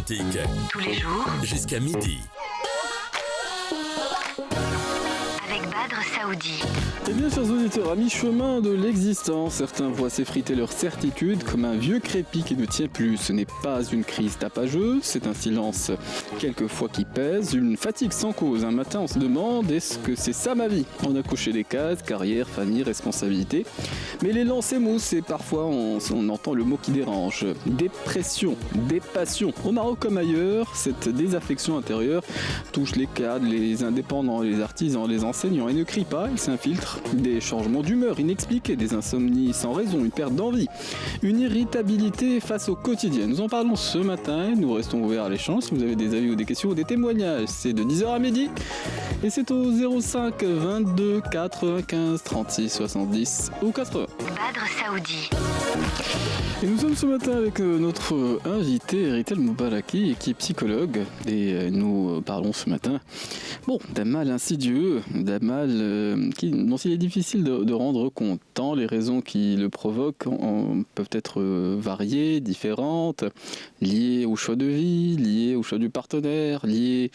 Atlantique. Tous les jours, Jusqu'à midi. avec Badr Saoudi. Eh bien, chers auditeurs, à mi-chemin de l'existence, certains voient s'effriter leur certitude comme un vieux crépi qui ne tient plus. Ce n'est pas une crise tapageuse, c'est un silence quelquefois qui pèse, une fatigue sans cause. Un matin, on se demande, est-ce que c'est ça ma vie ? On a coché des cases, carrière, famille, responsabilité. Mais l'élan s'émousse et parfois on entend le mot qui dérange. Dépression, dépassion. Au Maroc comme ailleurs, cette désaffection intérieure touche les cadres, les indépendants, les artisans, les enseignants et ne crie pas, il s'infiltre. Des changements d'humeur inexpliqués, des insomnies sans raison, une perte d'envie, une irritabilité face au quotidien. Nous en parlons ce matin, nous restons ouverts à l'échange. Si vous avez des avis ou des questions ou des témoignages, c'est de 10h à midi et c'est au 05 22 95 36 70 ou 80. Badr Saoudi. Et nous sommes ce matin avec notre invité Ritel Moubaraki qui est psychologue et nous parlons ce matin d'un mal insidieux, d'un mal dont il est difficile de rendre compte. Tant les raisons qui le provoquent peuvent être variées, différentes, liées au choix de vie, liées au choix du partenaire, liées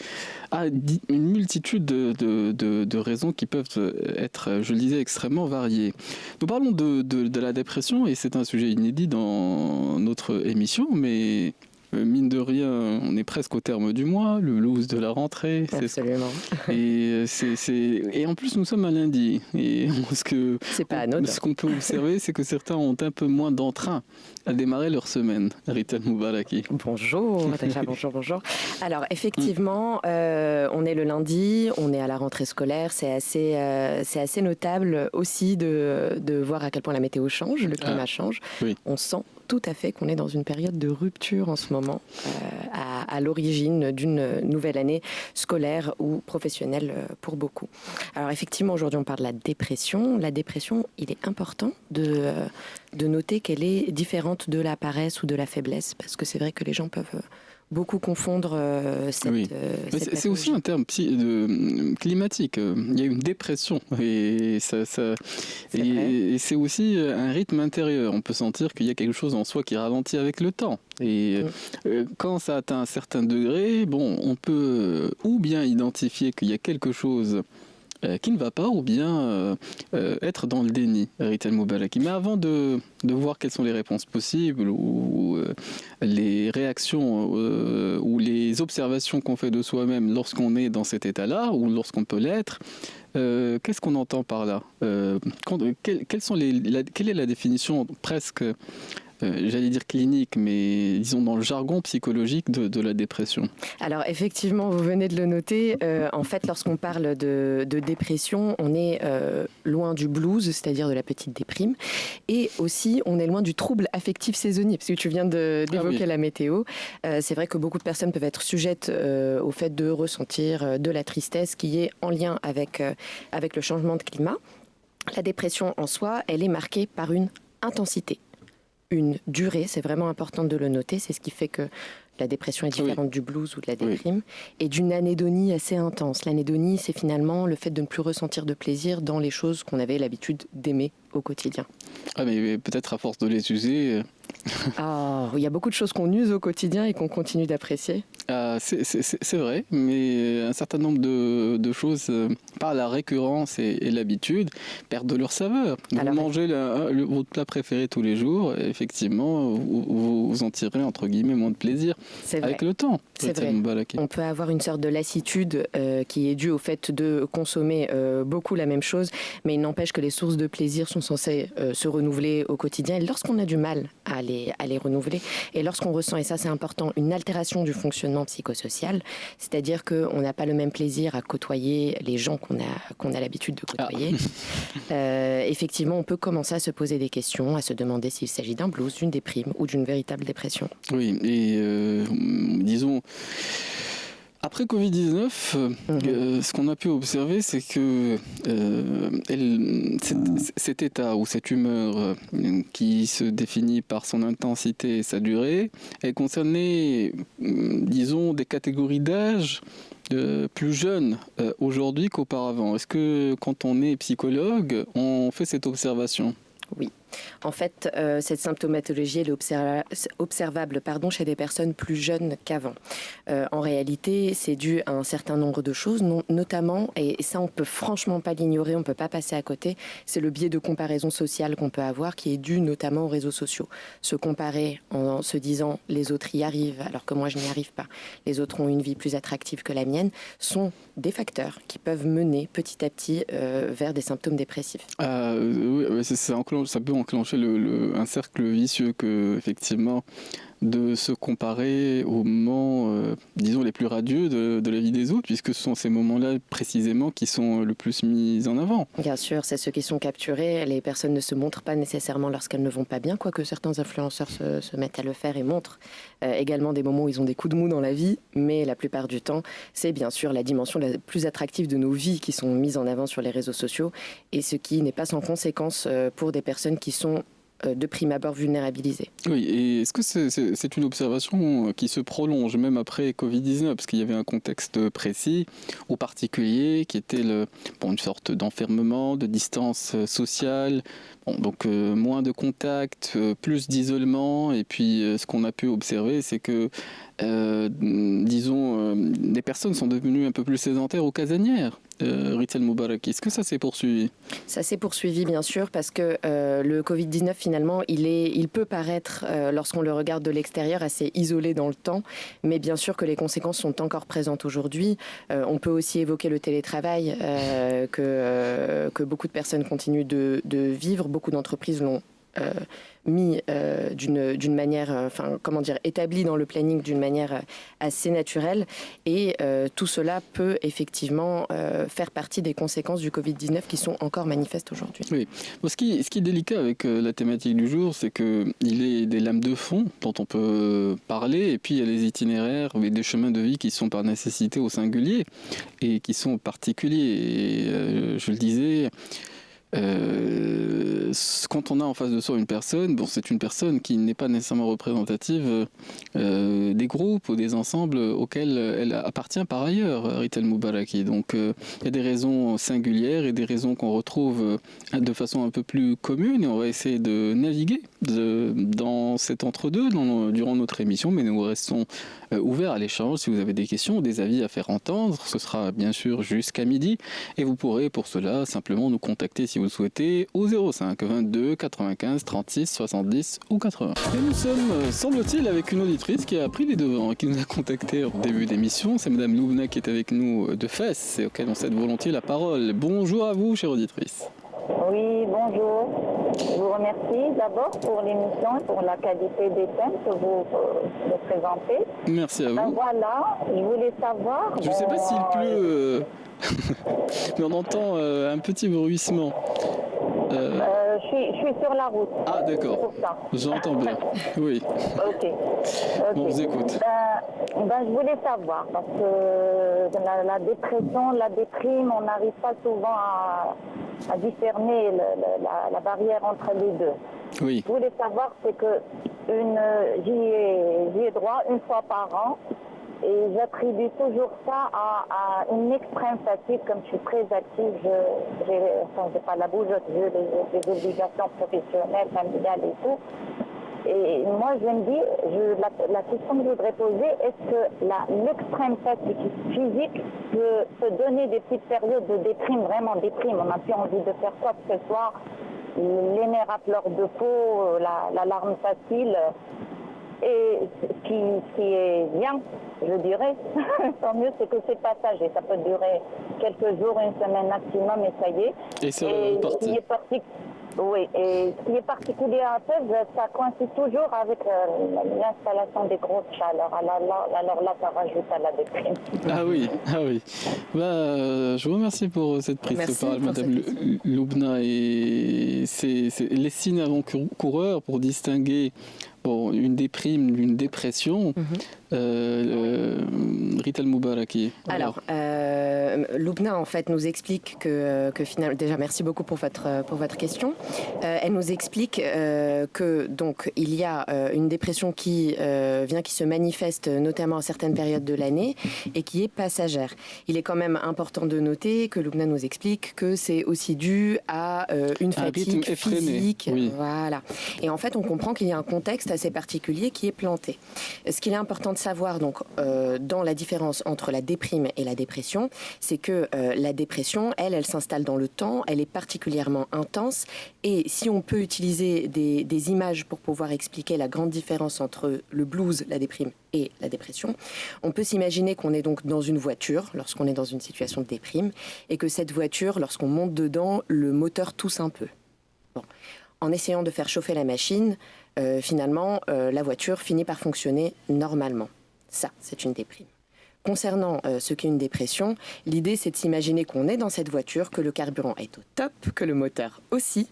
à une multitude de raisons qui peuvent être, je le disais, extrêmement variées. Nous parlons de la dépression et c'est un sujet inédit dans notre émission, mais mine de rien, on est presque au terme du mois, le blues de la rentrée. Absolument. Et en plus, nous sommes à lundi. Et c'est pas anodin. Ce qu'on peut observer, c'est que certains ont un peu moins d'entrain à démarrer leur semaine. Ritel Moubaraki. Bonjour, Natacha, bonjour. Alors, effectivement, on est le lundi, on est à la rentrée scolaire. C'est assez notable aussi de voir à quel point la météo change, le climat change. Oui. On sent tout à fait qu'on est dans une période de rupture en ce moment, à l'origine d'une nouvelle année scolaire ou professionnelle pour beaucoup. Alors effectivement, aujourd'hui on parle de la dépression. La dépression, il est important de noter qu'elle est différente de la paresse ou de la faiblesse, parce que c'est vrai que les gens peuvent beaucoup confondre cette c'est aussi un terme climatique. Il y a une dépression et c'est aussi un rythme intérieur. On peut sentir qu'il y a quelque chose en soi qui ralentit avec le temps. Et quand ça atteint un certain degré, on peut ou bien identifier qu'il y a quelque chose qui ne va pas, ou bien être dans le déni, Ritel Moubaraki. Mais avant de voir quelles sont les réponses possibles ou les réactions ou les observations qu'on fait de soi-même lorsqu'on est dans cet état-là ou lorsqu'on peut l'être, qu'est-ce qu'on entend par là ? Quelle est la définition presque j'allais dire clinique, mais disons dans le jargon psychologique de la dépression? Alors effectivement, vous venez de le noter, en fait lorsqu'on parle de dépression, on est loin du blues, c'est-à-dire de la petite déprime, et aussi on est loin du trouble affectif saisonnier, parce que tu viens d'évoquer la météo. C'est vrai que beaucoup de personnes peuvent être sujettes au fait de ressentir de la tristesse qui est en lien avec le changement de climat. La dépression en soi, elle est marquée par une intensité, une durée, c'est vraiment important de le noter, c'est ce qui fait que la dépression est différente du blues ou de la déprime, et d'une anédonie assez intense. L'anédonie, c'est finalement le fait de ne plus ressentir de plaisir dans les choses qu'on avait l'habitude d'aimer au quotidien. Ah mais peut-être à force de les user... Il y a beaucoup de choses qu'on use au quotidien et qu'on continue d'apprécier. C'est vrai, mais un certain nombre de choses, par la récurrence et l'habitude, perdent de leur saveur. Vous mangez votre plat préféré tous les jours, et effectivement, vous en tirez entre guillemets moins de plaisir avec le temps. C'est vrai. On peut avoir une sorte de lassitude qui est due au fait de consommer beaucoup la même chose, mais il n'empêche que les sources de plaisir sont censées se renouveler au quotidien. Et lorsqu'on a du mal à les renouveler, et lorsqu'on ressent, et ça c'est important, une altération du fonctionnement psychosocial, c'est-à-dire qu'on n'a pas le même plaisir à côtoyer les gens qu'on a l'habitude de côtoyer. Effectivement, on peut commencer à se poser des questions, à se demander s'il s'agit d'un blues, d'une déprime ou d'une véritable dépression. Oui, et disons... Après Covid-19, ce qu'on a pu observer, c'est que cet état ou cette humeur qui se définit par son intensité et sa durée, elle concernait, disons, des catégories d'âge plus jeunes aujourd'hui qu'auparavant. Est-ce que quand on est psychologue, on fait cette observation ? Oui. En fait, cette symptomatologie elle est observable chez des personnes plus jeunes qu'avant. En réalité, c'est dû à un certain nombre de choses, notamment, et ça on peut franchement pas l'ignorer, on peut pas passer à côté, c'est le biais de comparaison sociale qu'on peut avoir qui est dû notamment aux réseaux sociaux. Se comparer en se disant les autres y arrivent alors que moi je n'y arrive pas, les autres ont une vie plus attractive que la mienne, sont des facteurs qui peuvent mener petit à petit vers des symptômes dépressifs. Oui, ça peut enclencher un cercle vicieux que, effectivement, de se comparer aux moments, disons, les plus radieux de la vie des autres, puisque ce sont ces moments-là précisément qui sont le plus mis en avant. Bien sûr, c'est ceux qui sont capturés. Les personnes ne se montrent pas nécessairement lorsqu'elles ne vont pas bien, quoique certains influenceurs se mettent à le faire et montrent également des moments où ils ont des coups de mou dans la vie, mais la plupart du temps, c'est bien sûr la dimension la plus attractive de nos vies qui sont mises en avant sur les réseaux sociaux, et ce qui n'est pas sans conséquence pour des personnes qui sont de prime abord vulnérabilisés. Oui, et est-ce que c'est une observation qui se prolonge même après Covid-19, parce qu'il y avait un contexte précis ou particulier qui était une sorte d'enfermement, de distance sociale, donc moins de contact, plus d'isolement, et puis ce qu'on a pu observer, c'est que des personnes sont devenues un peu plus sédentaires ou casanières. Rital Moubarak, est-ce que ça s'est poursuivi ? Ça s'est poursuivi bien sûr parce que le Covid-19 finalement il peut paraître lorsqu'on le regarde de l'extérieur assez isolé dans le temps, mais bien sûr que les conséquences sont encore présentes aujourd'hui. On peut aussi évoquer le télétravail que beaucoup de personnes continuent de vivre, beaucoup d'entreprises l'ont mis d'une manière, établi dans le planning d'une manière assez naturelle, et tout cela peut effectivement faire partie des conséquences du Covid-19 qui sont encore manifestes aujourd'hui. Oui. Bon, ce qui est délicat avec la thématique du jour, c'est qu'il est des lames de fond dont on peut parler, et puis il y a les itinéraires et des chemins de vie qui sont par nécessité au singulier et qui sont particuliers. Et je le disais, quand on a en face de soi une personne, c'est une personne qui n'est pas nécessairement représentative des groupes ou des ensembles auxquels elle appartient par ailleurs, Rital Moubaraki. Donc il y a des raisons singulières et des raisons qu'on retrouve de façon un peu plus commune, et on va essayer de naviguer dans cet entre-deux durant notre émission, mais nous restons ouverts à l'échange. Si vous avez des questions ou des avis à faire entendre, ce sera bien sûr jusqu'à midi, et vous pourrez pour cela simplement nous contacter si vous le souhaitez au 05 22 95 36 70 ou 80. Et nous sommes, semble-t-il, avec une auditrice qui a pris les devants et qui nous a contacté au début d'émission. C'est Madame Loubna qui est avec nous de Fès et auquel on cède volontiers la parole. Bonjour à vous, chère auditrice. Oui, bonjour. Je vous remercie d'abord pour l'émission et pour la qualité des thèmes que vous nous présentez. Merci à vous. Voilà, je voulais savoir... Je ne sais pas s'il pleut, mais on entend un petit bruissement. Je suis sur la route. Ah, d'accord. J'entends bien. Oui. Ok. On vous écoute. Je voulais savoir, parce que la dépression, la déprime, on n'arrive pas souvent à discerner la barrière entre les deux. Oui. Je voulais savoir, c'est que j'y ai droit une fois par an, et j'attribue toujours ça à une extrême fatigue. Comme je suis très active, j'ai pas la bougeotte, j'ai des obligations professionnelles, familiales et tout. Et moi, je me dis, la question que je voudrais poser, est-ce que l'extrême fatigue physique peut donner des petites périodes de déprime, vraiment déprime, on n'a plus envie de faire quoi que ce soit, les nerfs à fleur de peau, la larme facile, et ce qui est bien, je dirais, tant mieux, c'est que c'est passager, ça peut durer quelques jours, une semaine maximum, et ça y est. Et c'est reparti. Oui, et ce qui est particulier à Fès, ça coïncide toujours avec l'installation des grosses chaleurs. Alors là, ça rajoute à la déprime. Ah oui. Je vous remercie pour cette prise de parole, Madame Loubna. Et c'est les signes avant-coureurs pour distinguer une déprime d'une dépression. Rital Moubaraki. Alors, Loubna en fait nous explique que finalement, déjà merci beaucoup pour votre question. Elle nous explique que donc il y a une dépression qui se manifeste notamment à certaines périodes de l'année et qui est passagère. Il est quand même important de noter que Loubna nous explique que c'est aussi dû à une fatigue physique. Oui. Voilà. Et en fait, on comprend qu'il y a un contexte assez particulier qui est planté. Ce qu'il est important de savoir donc dans la différence entre la déprime et la dépression, c'est que la dépression, elle s'installe dans le temps, elle est particulièrement intense et si on peut utiliser des images pour pouvoir expliquer la grande différence entre le blues, la déprime et la dépression, on peut s'imaginer qu'on est donc dans une voiture lorsqu'on est dans une situation de déprime et que cette voiture, lorsqu'on monte dedans, le moteur tousse un peu. Bon. En essayant de faire chauffer la machine, finalement, la voiture finit par fonctionner normalement. Ça, c'est une déprime. Concernant ce qu'est une dépression, l'idée c'est de s'imaginer qu'on est dans cette voiture, que le carburant est au top, que le moteur aussi,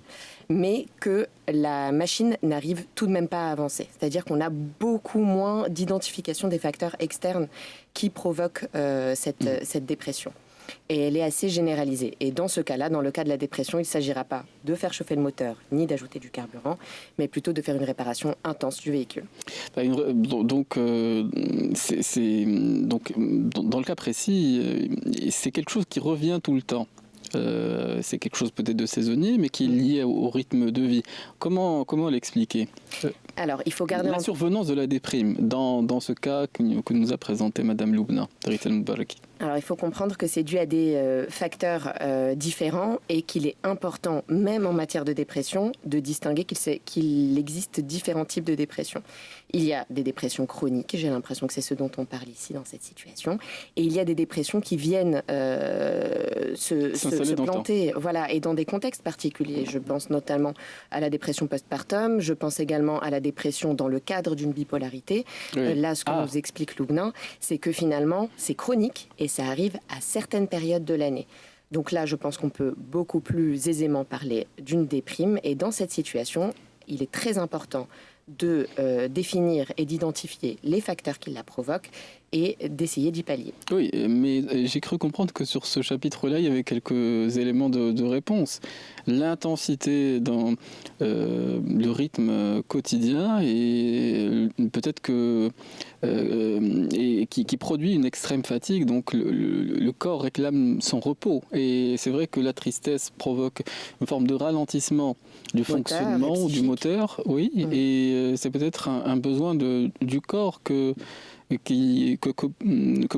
mais que la machine n'arrive tout de même pas à avancer. C'est-à-dire qu'on a beaucoup moins d'identification des facteurs externes qui provoquent cette dépression. Et elle est assez généralisée. Et dans ce cas-là, dans le cas de la dépression, il ne s'agira pas de faire chauffer le moteur ni d'ajouter du carburant, mais plutôt de faire une réparation intense du véhicule. Donc, dans le cas précis, c'est quelque chose qui revient tout le temps. C'est quelque chose peut-être de saisonnier, mais qui est lié au rythme de vie. Comment l'expliquer ? Alors, il faut garder la survenance de la déprime dans ce cas que nous a présenté Madame Loubna, Rita Moubaraki. Alors, il faut comprendre que c'est dû à des facteurs différents et qu'il est important, même en matière de dépression, de distinguer qu'il existe différents types de dépression. Il y a des dépressions chroniques, j'ai l'impression que c'est ce dont on parle ici dans cette situation, et il y a des dépressions qui viennent se planter, voilà, et dans des contextes particuliers. Je pense notamment à la dépression postpartum, je pense également à la dépression dans le cadre d'une bipolarité. Oui. Là, ce que nous explique Loubna, c'est que finalement, c'est chronique et ça arrive à certaines périodes de l'année. Donc là, je pense qu'on peut beaucoup plus aisément parler d'une déprime. Et dans cette situation, il est très important de définir et d'identifier les facteurs qui la provoquent et d'essayer d'y pallier. Oui, mais j'ai cru comprendre que sur ce chapitre-là, il y avait quelques éléments de réponse. L'intensité dans le rythme quotidien et peut-être que qui produit une extrême fatigue, donc le corps réclame son repos. Et c'est vrai que la tristesse provoque une forme de ralentissement du fonctionnement du moteur, oui, et c'est peut-être un besoin du corps que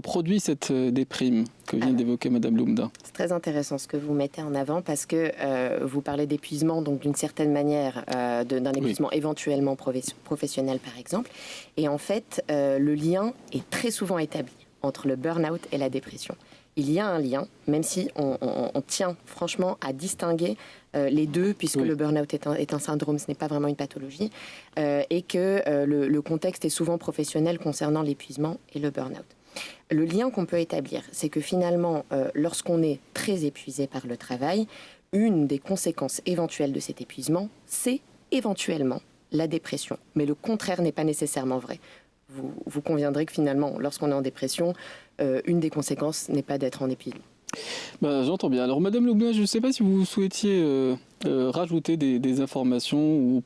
produit cette déprime que vient d'évoquer Madame Loubna. C'est très intéressant ce que vous mettez en avant parce que vous parlez d'épuisement, donc d'une certaine manière, d'un épuisement éventuellement professionnel par exemple. Et en fait, le lien est très souvent établi entre le burn-out et la dépression. Il y a un lien, même si on tient franchement à distinguer les deux, puisque le burn-out est un syndrome, ce n'est pas vraiment une pathologie, et que le contexte est souvent professionnel concernant l'épuisement et le burn-out. Le lien qu'on peut établir, c'est que finalement, lorsqu'on est très épuisé par le travail, une des conséquences éventuelles de cet épuisement, c'est éventuellement la dépression. Mais le contraire n'est pas nécessairement vrai. Vous conviendrez que finalement, lorsqu'on est en dépression, une des conséquences n'est pas d'être en épuisement. J'entends bien. Alors, Madame Loubna, je ne sais pas si vous souhaitiez rajouter des informations ou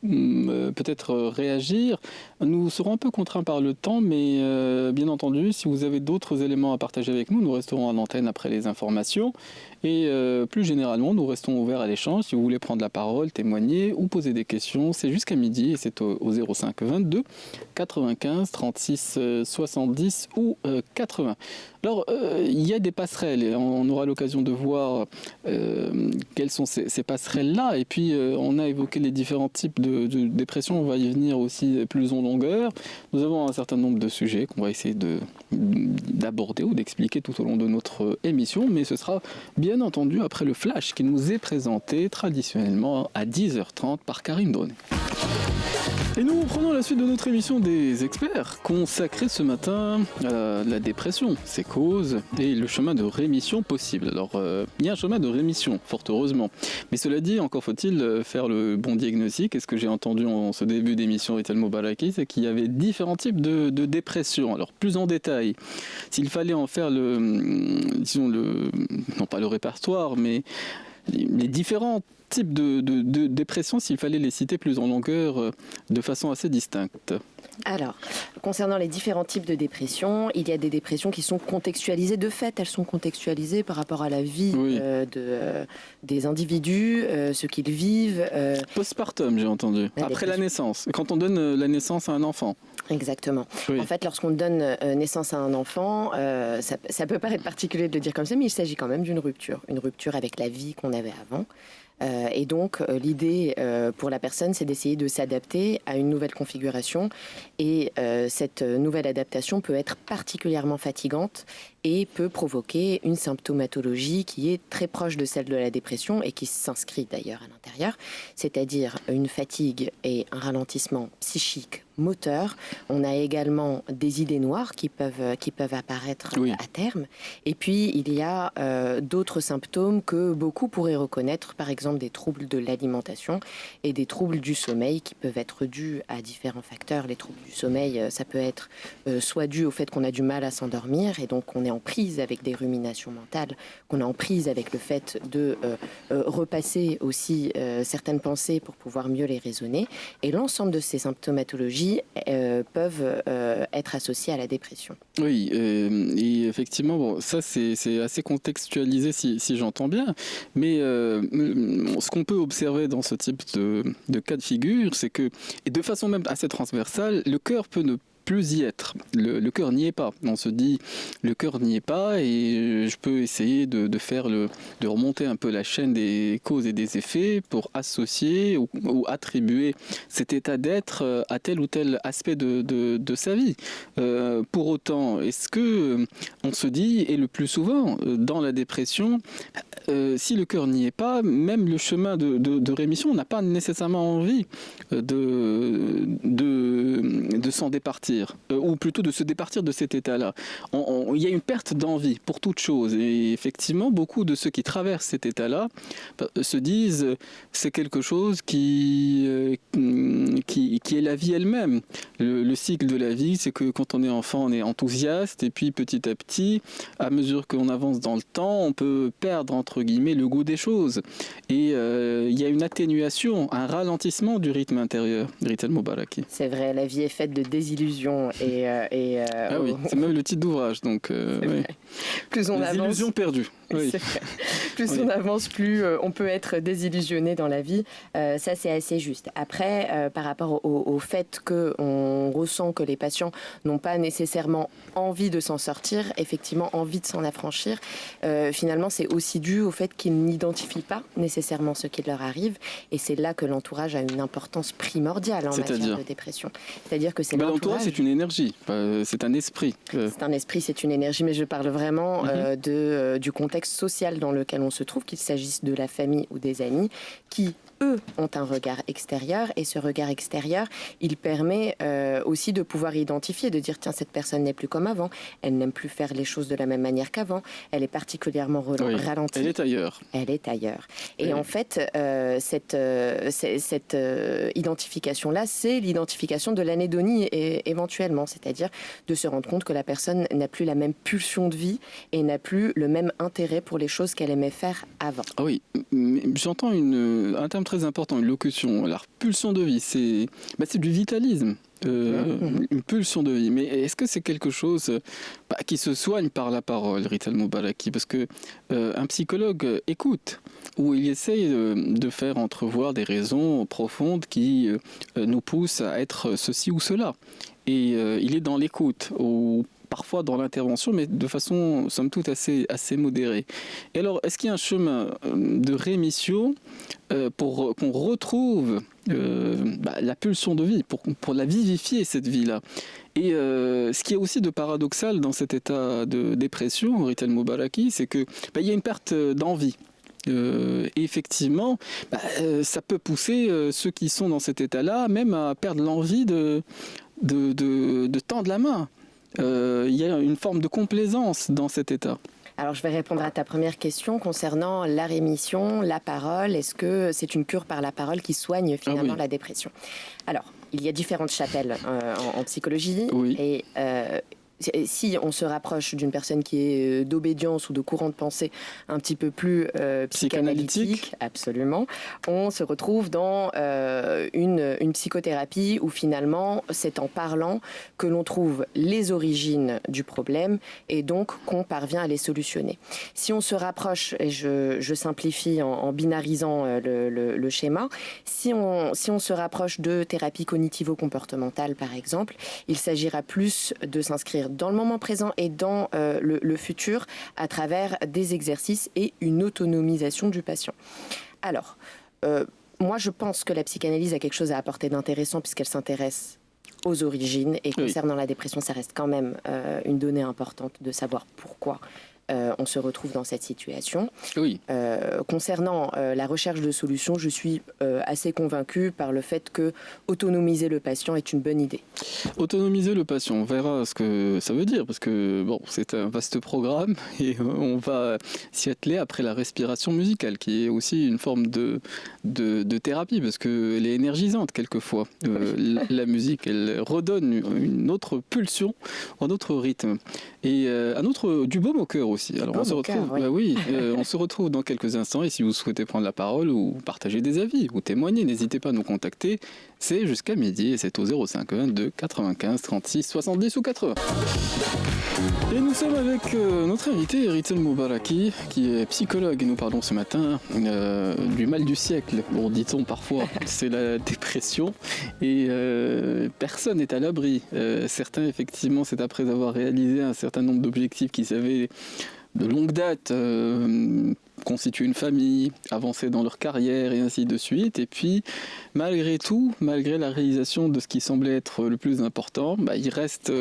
peut-être réagir. Nous serons un peu contraints par le temps, mais bien entendu, si vous avez d'autres éléments à partager avec nous, nous resterons à l'antenne après les informations. Et plus généralement, nous restons ouverts à l'échange. Si vous voulez prendre la parole, témoigner ou poser des questions, c'est jusqu'à midi et c'est au 05 22 95 36 70 ou 80. Alors, il y a des passerelles et on aura l'occasion de voir quelles sont ces passerelles-là. Et puis, on a évoqué les différents types de dépression. On va y venir aussi plus en longueur. Nous avons un certain nombre de sujets qu'on va essayer d'aborder ou d'expliquer tout au long de notre émission. Mais ce sera bien entendu après le flash qui nous est présenté traditionnellement à 10h30 par Karine Dronet. Et nous prenons la suite de notre émission des experts, consacrée ce matin à la dépression, ses causes et le chemin de rémission possible. Alors, il y a un chemin de rémission, fort heureusement. Mais cela dit, encore faut-il faire le bon diagnostic. Et ce que j'ai entendu en ce début d'émission Rital Moubaraki, c'est qu'il y avait différents types de dépression. Alors, plus en détail, s'il fallait en faire non pas le répertoire, mais les différents types de dépression, s'il fallait les citer plus en longueur, de façon assez distincte. Alors, concernant les différents types de dépression, il y a des dépressions qui sont contextualisées de fait. Elles sont contextualisées par rapport à la vie des individus, ce qu'ils vivent. Postpartum, j'ai entendu. Après la naissance, quand on donne la naissance à un enfant. Exactement. Oui. En fait, lorsqu'on donne naissance à un enfant, ça peut paraître particulier de le dire comme ça, mais il s'agit quand même d'une rupture. Une rupture avec la vie qu'on avait avant. Et donc, l'idée pour la personne, c'est d'essayer de s'adapter à une nouvelle configuration. Et cette nouvelle adaptation peut être particulièrement fatigante et peut provoquer une symptomatologie qui est très proche de celle de la dépression et qui s'inscrit d'ailleurs à l'intérieur, c'est-à-dire une fatigue et un ralentissement psychique moteur. On a également des idées noires qui peuvent apparaître à terme. Et puis, il y a d'autres symptômes que beaucoup pourraient reconnaître, par exemple des troubles de l'alimentation et des troubles du sommeil qui peuvent être dus à différents facteurs. Les troubles du sommeil, ça peut être soit dû au fait qu'on a du mal à s'endormir et donc on est en prise avec des ruminations mentales, qu'on est en prise avec le fait de repasser aussi certaines pensées pour pouvoir mieux les raisonner. Et l'ensemble de ces symptomatologies peuvent être associées à la dépression. Oui, et effectivement, ça c'est assez contextualisé si j'entends bien, mais ce qu'on peut observer dans ce type de cas de figure, c'est que, et de façon même assez transversale, le cœur peut ne plus y être. Le cœur n'y est pas. On se dit, le cœur n'y est pas et je peux essayer de remonter un peu la chaîne des causes et des effets pour associer ou attribuer cet état d'être à tel ou tel aspect de sa vie. Pour autant, est-ce que on se dit, et le plus souvent dans la dépression, si le cœur n'y est pas, même le chemin de rémission, on n'a pas nécessairement envie de s'en départir. Ou plutôt de se départir de cet état-là. Il y a une perte d'envie pour toute chose. Et effectivement, beaucoup de ceux qui traversent cet état-là se disent c'est quelque chose qui est la vie elle-même. Le cycle de la vie, c'est que quand on est enfant, on est enthousiaste. Et puis petit à petit, à mesure qu'on avance dans le temps, on peut perdre, entre guillemets, le goût des choses. Et il y a une atténuation, un ralentissement du rythme intérieur. Rital Moubaraki. C'est vrai, la vie est faite de désillusions. Ah oui, c'est même le titre d'ouvrage, donc oui. Plus on avance, illusions perdues. Oui. Plus on avance, plus on peut être désillusionné dans la vie. Ça, c'est assez juste. Après, par rapport au fait qu'on ressent que les patients n'ont pas nécessairement envie de s'en sortir, effectivement envie de s'en affranchir, finalement, c'est aussi dû au fait qu'ils n'identifient pas nécessairement ce qui leur arrive. Et c'est là que l'entourage a une importance primordiale en matière de dépression. C'est-à-dire que c'est l'entourage, c'est une énergie, c'est un esprit. C'est un esprit, c'est une énergie, mais je parle vraiment du contexte social dans lequel on se trouve, qu'il s'agisse de la famille ou des amis, qui, eux, ont un regard extérieur, et ce regard extérieur, il permet aussi de pouvoir identifier, de dire, tiens, cette personne n'est plus comme avant, elle n'aime plus faire les choses de la même manière qu'avant, elle est particulièrement ralentie. Elle est ailleurs. Elle est ailleurs. Et en fait, cette identification-là, c'est l'identification de l'anédonie éventuellement, c'est-à-dire de se rendre compte que la personne n'a plus la même pulsion de vie et n'a plus le même intérêt pour les choses qu'elle aimait faire avant. Ah oui, j'entends un terme très important, une locution. La pulsion de vie, c'est du vitalisme. Une pulsion de vie. Mais est-ce que c'est quelque chose qui se soigne par la parole, Rital Moubaraki? Parce que un psychologue écoute, où il essaye de faire entrevoir des raisons profondes qui nous poussent à être ceci ou cela. Et il est dans l'écoute, ou parfois dans l'intervention, mais de façon, somme toute, assez modérée. Et alors, est-ce qu'il y a un chemin de rémission pour qu'on retrouve la pulsion de vie, pour la vivifier, cette vie-là? Et ce qui est aussi de paradoxal dans cet état de dépression, Rital Moubaraki, c'est que y a une perte d'envie. Et effectivement, ça peut pousser ceux qui sont dans cet état-là même à perdre l'envie de tendre la main. Il y a une forme de complaisance dans cet état. Alors, je vais répondre à ta première question concernant la rémission, la parole. Est-ce que c'est une cure par la parole qui soigne finalement la dépression ? Alors, il y a différentes chapelles en psychologie. Oui. Et si on se rapproche d'une personne qui est d'obédience ou de courant de pensée un petit peu plus psychanalytique, absolument, on se retrouve dans une psychothérapie où finalement c'est en parlant que l'on trouve les origines du problème et donc qu'on parvient à les solutionner. Si on se rapproche, et je simplifie en binarisant le schéma, si on se rapproche de thérapie cognitivo-comportementale par exemple, il s'agira plus de s'inscrire dans le moment présent et dans le futur à travers des exercices et une autonomisation du patient. Alors, moi je pense que la psychanalyse a quelque chose à apporter d'intéressant puisqu'elle s'intéresse aux origines et concernant la dépression, ça reste quand même une donnée importante de savoir pourquoi on se retrouve dans cette situation. Oui. Concernant la recherche de solutions, je suis assez convaincue par le fait que autonomiser le patient est une bonne idée. Autonomiser le patient, on verra ce que ça veut dire, parce que bon, c'est un vaste programme et on va s'y atteler après la respiration musicale, qui est aussi une forme de thérapie, parce qu'elle est énergisante quelquefois. La musique, elle redonne une autre pulsion, un autre rythme et du baume au cœur aussi. Alors on se retrouve, on se retrouve dans quelques instants et si vous souhaitez prendre la parole ou partager des avis ou témoigner, n'hésitez pas à nous contacter. C'est jusqu'à midi et c'est au 05 22 95 36 70 ou 80. Et nous sommes avec notre invité Ritel Moubaraki, qui est psychologue et nous parlons ce matin du mal du siècle. Bon, dit-on parfois, c'est la dépression et personne n'est à l'abri. Certains, effectivement, c'est après avoir réalisé un certain nombre d'objectifs qu'ils avaient de longue date, constituer une famille, avancer dans leur carrière et ainsi de suite. Et puis, malgré tout, malgré la réalisation de ce qui semblait être le plus important, il reste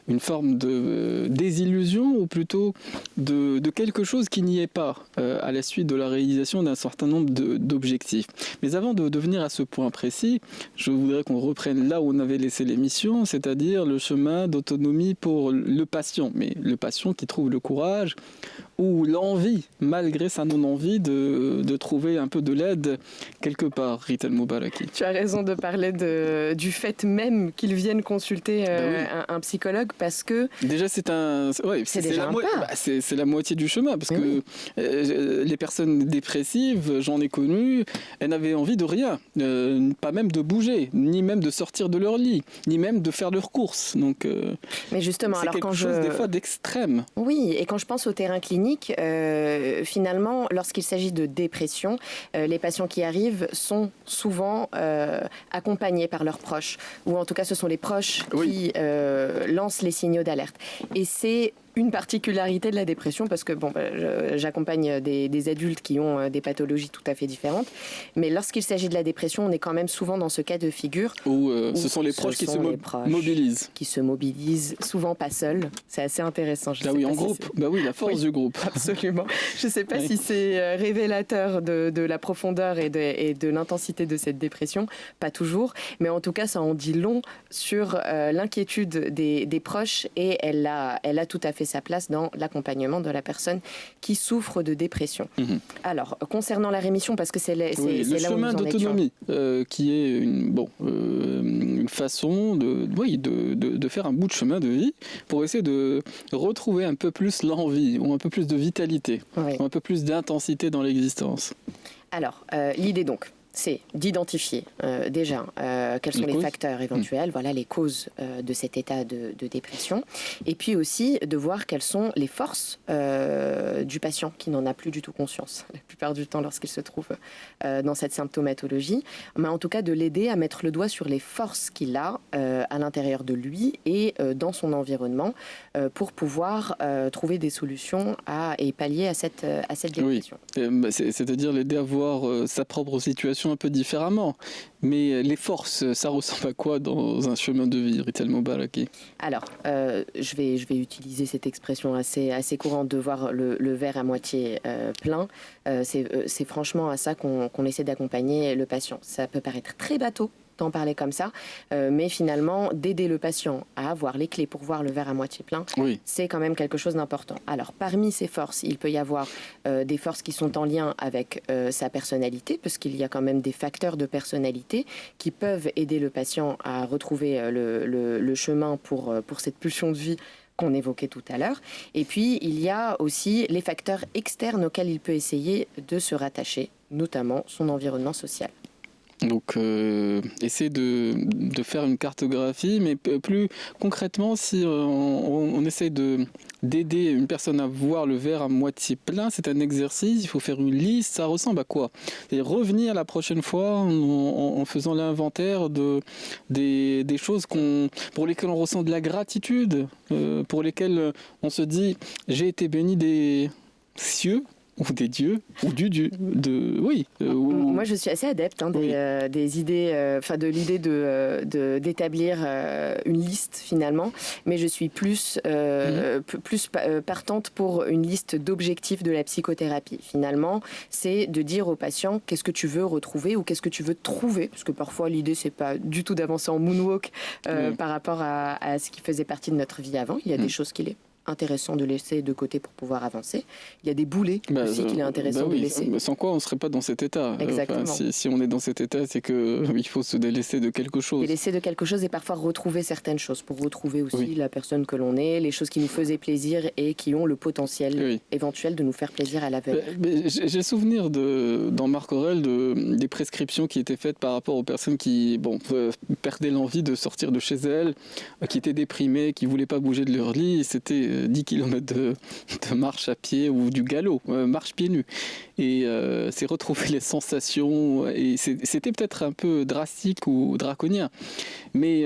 une forme de désillusion ou plutôt de quelque chose qui n'y est pas à la suite de la réalisation d'un certain nombre d'objectifs. Mais avant de venir à ce point précis, je voudrais qu'on reprenne là où on avait laissé l'émission, c'est-à-dire le chemin d'autonomie pour le patient. Mais le patient qui trouve le courage ou l'envie, malgré sa non-envie, de trouver un peu de l'aide quelque part, Ritel Moubaraki. Tu as raison de parler du fait même qu'ils viennent consulter un psychologue parce que... Déjà, c'est la moitié du chemin, parce que les personnes dépressives, j'en ai connu, elles n'avaient envie de rien, pas même de bouger, ni même de sortir de leur lit, ni même de faire leurs courses. Donc, mais justement, c'est quelque chose des fois d'extrême. Oui, et quand je pense au terrain clinique, finalement, lorsqu'il s'agit de dépression, les patients qui arrivent sont souvent accompagnés par leurs proches, ou en tout cas ce sont les proches qui lancent les signaux d'alerte. Et c'est une particularité de la dépression, parce que j'accompagne des adultes qui ont des pathologies tout à fait différentes, mais lorsqu'il s'agit de la dépression, on est quand même souvent dans ce cas de figure où ce sont les proches qui se mobilisent. Qui se mobilisent, souvent pas seuls. C'est assez intéressant. En groupe. La force du groupe. Absolument. Je ne sais pas si c'est révélateur de la profondeur et de l'intensité de cette dépression, pas toujours, mais en tout cas, ça en dit long sur l'inquiétude des proches, et elle a tout à fait sa place dans l'accompagnement de la personne qui souffre de dépression. Alors, concernant la rémission, parce que c'est là où nous en étions. Le chemin d'autonomie, qui est une façon de faire un bout de chemin de vie pour essayer de retrouver un peu plus l'envie, ou un peu plus de vitalité, ou un peu plus d'intensité dans l'existence. Alors, l'idée donc, c'est d'identifier déjà quels sont les facteurs éventuels, les causes de cet état de dépression, et puis aussi de voir quelles sont les forces du patient qui n'en a plus du tout conscience la plupart du temps lorsqu'il se trouve dans cette symptomatologie, mais en tout cas de l'aider à mettre le doigt sur les forces qu'il a à l'intérieur de lui et dans son environnement pour pouvoir trouver des solutions et pallier à cette dépression. C'est-à-dire l'aider à voir sa propre situation l'expression un peu différemment. Mais les forces, ça ressemble à quoi dans un chemin de vie, Rital Moubaraki? Alors, je vais utiliser cette expression assez courante de voir le verre à moitié plein. C'est franchement à ça qu'on essaie d'accompagner le patient. Ça peut paraître très bateau d'en parler comme ça, mais finalement, d'aider le patient à avoir les clés pour voir le verre à moitié plein, Oui. c'est quand même quelque chose d'important. Alors, parmi ces forces, il peut y avoir des forces qui sont en lien avec sa personnalité, parce qu'il y a quand même des facteurs de personnalité qui peuvent aider le patient à retrouver le chemin pour cette pulsion de vie qu'on évoquait tout à l'heure. Et puis, il y a aussi les facteurs externes auxquels il peut essayer de se rattacher, notamment son environnement social. Donc, essayer de faire une cartographie, mais plus concrètement, si on essaye d'aider une personne à voir le verre à moitié plein, c'est un exercice, il faut faire une liste, ça ressemble à quoi? Et revenir la prochaine fois en faisant l'inventaire des choses pour lesquelles on ressent de la gratitude, pour lesquelles on se dit « j'ai été béni des cieux ». Ou des dieux, ou du dieu, Moi, je suis assez adepte des idées, de l'idée d'établir une liste finalement, mais je suis plus partante pour une liste d'objectifs de la psychothérapie. Finalement, c'est de dire au patient qu'est-ce que tu veux retrouver ou qu'est-ce que tu veux trouver, parce que parfois l'idée c'est pas du tout d'avancer en moonwalk par rapport à ce qui faisait partie de notre vie avant. Il y a des choses qu'il est intéressant de laisser de côté pour pouvoir avancer. Il y a des boulets aussi qu'il est intéressant de laisser. Sans quoi on ne serait pas dans cet état. Exactement. Si on est dans cet état, c'est qu'il faut se délaisser de quelque chose. Délaisser de quelque chose et parfois retrouver certaines choses pour retrouver aussi la personne que l'on est, les choses qui nous faisaient plaisir et qui ont le potentiel éventuel de nous faire plaisir à l'avenir. J'ai le souvenir dans Marc Aurèle des prescriptions qui étaient faites par rapport aux personnes qui perdaient l'envie de sortir de chez elles, qui étaient déprimées, qui ne voulaient pas bouger de leur lit. C'était 10 km de marche à pied ou du galop, marche pieds nus. Et c'est retrouver les sensations. Et c'était peut-être un peu drastique ou draconien. Mais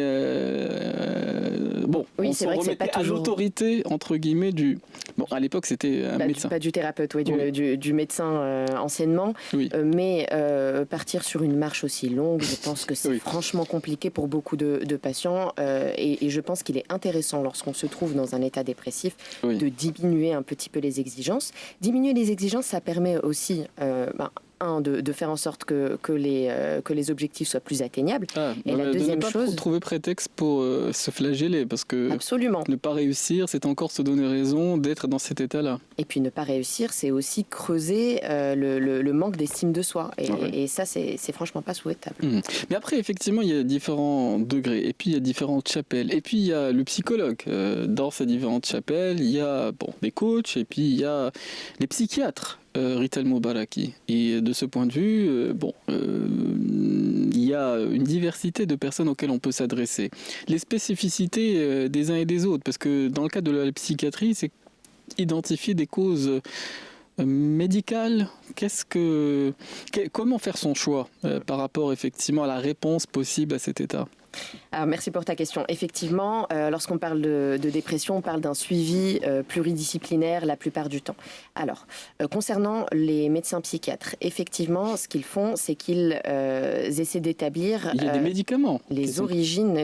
on se remettait à l'autorité, entre guillemets, du... Bon, à l'époque, c'était un médecin. Pas du thérapeute, du médecin anciennement. Oui. Mais partir sur une marche aussi longue, je pense que c'est franchement compliqué pour beaucoup de patients. Et je pense qu'il est intéressant, lorsqu'on se trouve dans un état dépressif, de diminuer un petit peu les exigences. Diminuer les exigences, ça permet aussi... de faire en sorte que les objectifs soient plus atteignables. Et la deuxième chose... De ne pas trouver prétexte pour se flageller, parce que absolument. Ne pas réussir, c'est encore se donner raison d'être dans cet état-là. Et puis ne pas réussir, c'est aussi creuser le manque d'estime de soi. Et ça, c'est franchement pas souhaitable. Mais après, effectivement, il y a différents degrés, et puis il y a différentes chapelles, et puis il y a le psychologue. Dans ces différentes chapelles, il y a des coachs, et puis il y a les psychiatres. Rital Moubaraki. Et de ce point de vue, il y a une diversité de personnes auxquelles on peut s'adresser. Les spécificités des uns et des autres, parce que dans le cas de la psychiatrie, c'est identifier des causes médicales. Comment faire son choix par rapport effectivement à la réponse possible à cet état? Alors, merci pour ta question. Effectivement, lorsqu'on parle de dépression, on parle d'un suivi pluridisciplinaire la plupart du temps. Alors, concernant les médecins psychiatres, effectivement, ce qu'ils font, c'est qu'ils essaient d'établir... Il y a des médicaments. Les origines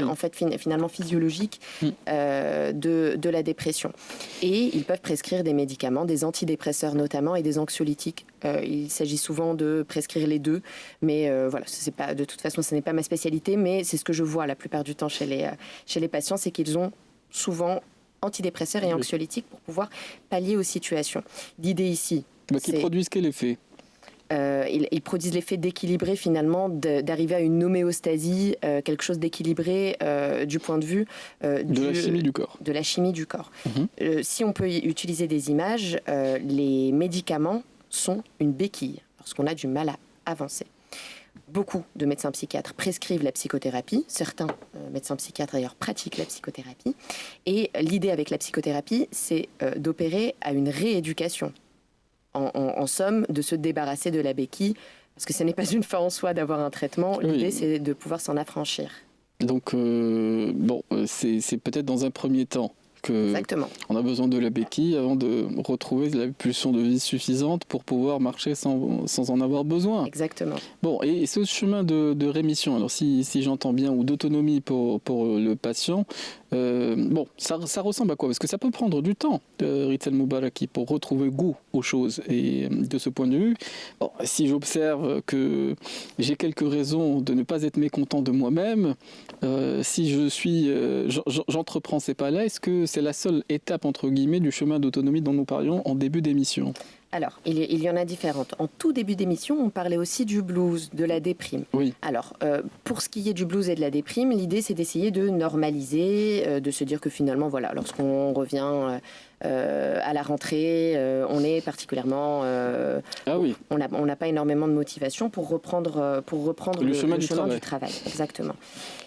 en fait, finalement physiologiques de la dépression. Et ils peuvent prescrire des médicaments, des antidépresseurs notamment, et des anxiolytiques. Il s'agit souvent de prescrire les deux, mais c'est pas, de toute façon, ce n'est pas ma spécialité, mais c'est ce que je vois la plupart du temps chez les patients, c'est qu'ils ont souvent antidépresseurs et anxiolytiques pour pouvoir pallier aux situations. L'idée ici... qui produisent quel effet? Ils produisent l'effet d'équilibrer finalement, d'arriver à une homéostasie, quelque chose d'équilibré du point de vue de la chimie du corps. De la chimie du corps. Si on peut utiliser des images, les médicaments sont une béquille lorsqu'on a du mal à avancer. Beaucoup de médecins psychiatres prescrivent la psychothérapie. Certains médecins psychiatres d'ailleurs pratiquent la psychothérapie. Et l'idée avec la psychothérapie, c'est d'opérer à une rééducation. En somme, de se débarrasser de la béquille, parce que ce n'est pas une fin en soi d'avoir un traitement. L'idée, c'est de pouvoir s'en affranchir. Donc, c'est peut-être dans un premier temps Exactement. On a besoin de la béquille avant de retrouver la pulsion de vie suffisante pour pouvoir marcher sans en avoir besoin. Exactement. Bon, et ce chemin de rémission, alors si j'entends bien, ou d'autonomie pour le patient, ça ressemble à quoi? Parce que ça peut prendre du temps, Rital Moubaraki, pour retrouver goût aux choses. Et de ce point de vue, si j'observe que j'ai quelques raisons de ne pas être mécontent de moi-même, si j'entreprends ces pas-là, est-ce que c'est la seule étape, entre guillemets, du chemin d'autonomie dont nous parlions en début d'émission? Alors, il y en a différentes. En tout début d'émission, on parlait aussi du blues, de la déprime. Oui. Alors, pour ce qui est du blues et de la déprime, l'idée, c'est d'essayer de normaliser, de se dire que finalement, voilà, lorsqu'on revient à la rentrée, on est particulièrement... oui. On n'a pas énormément de motivation pour reprendre le chemin du travail. Exactement.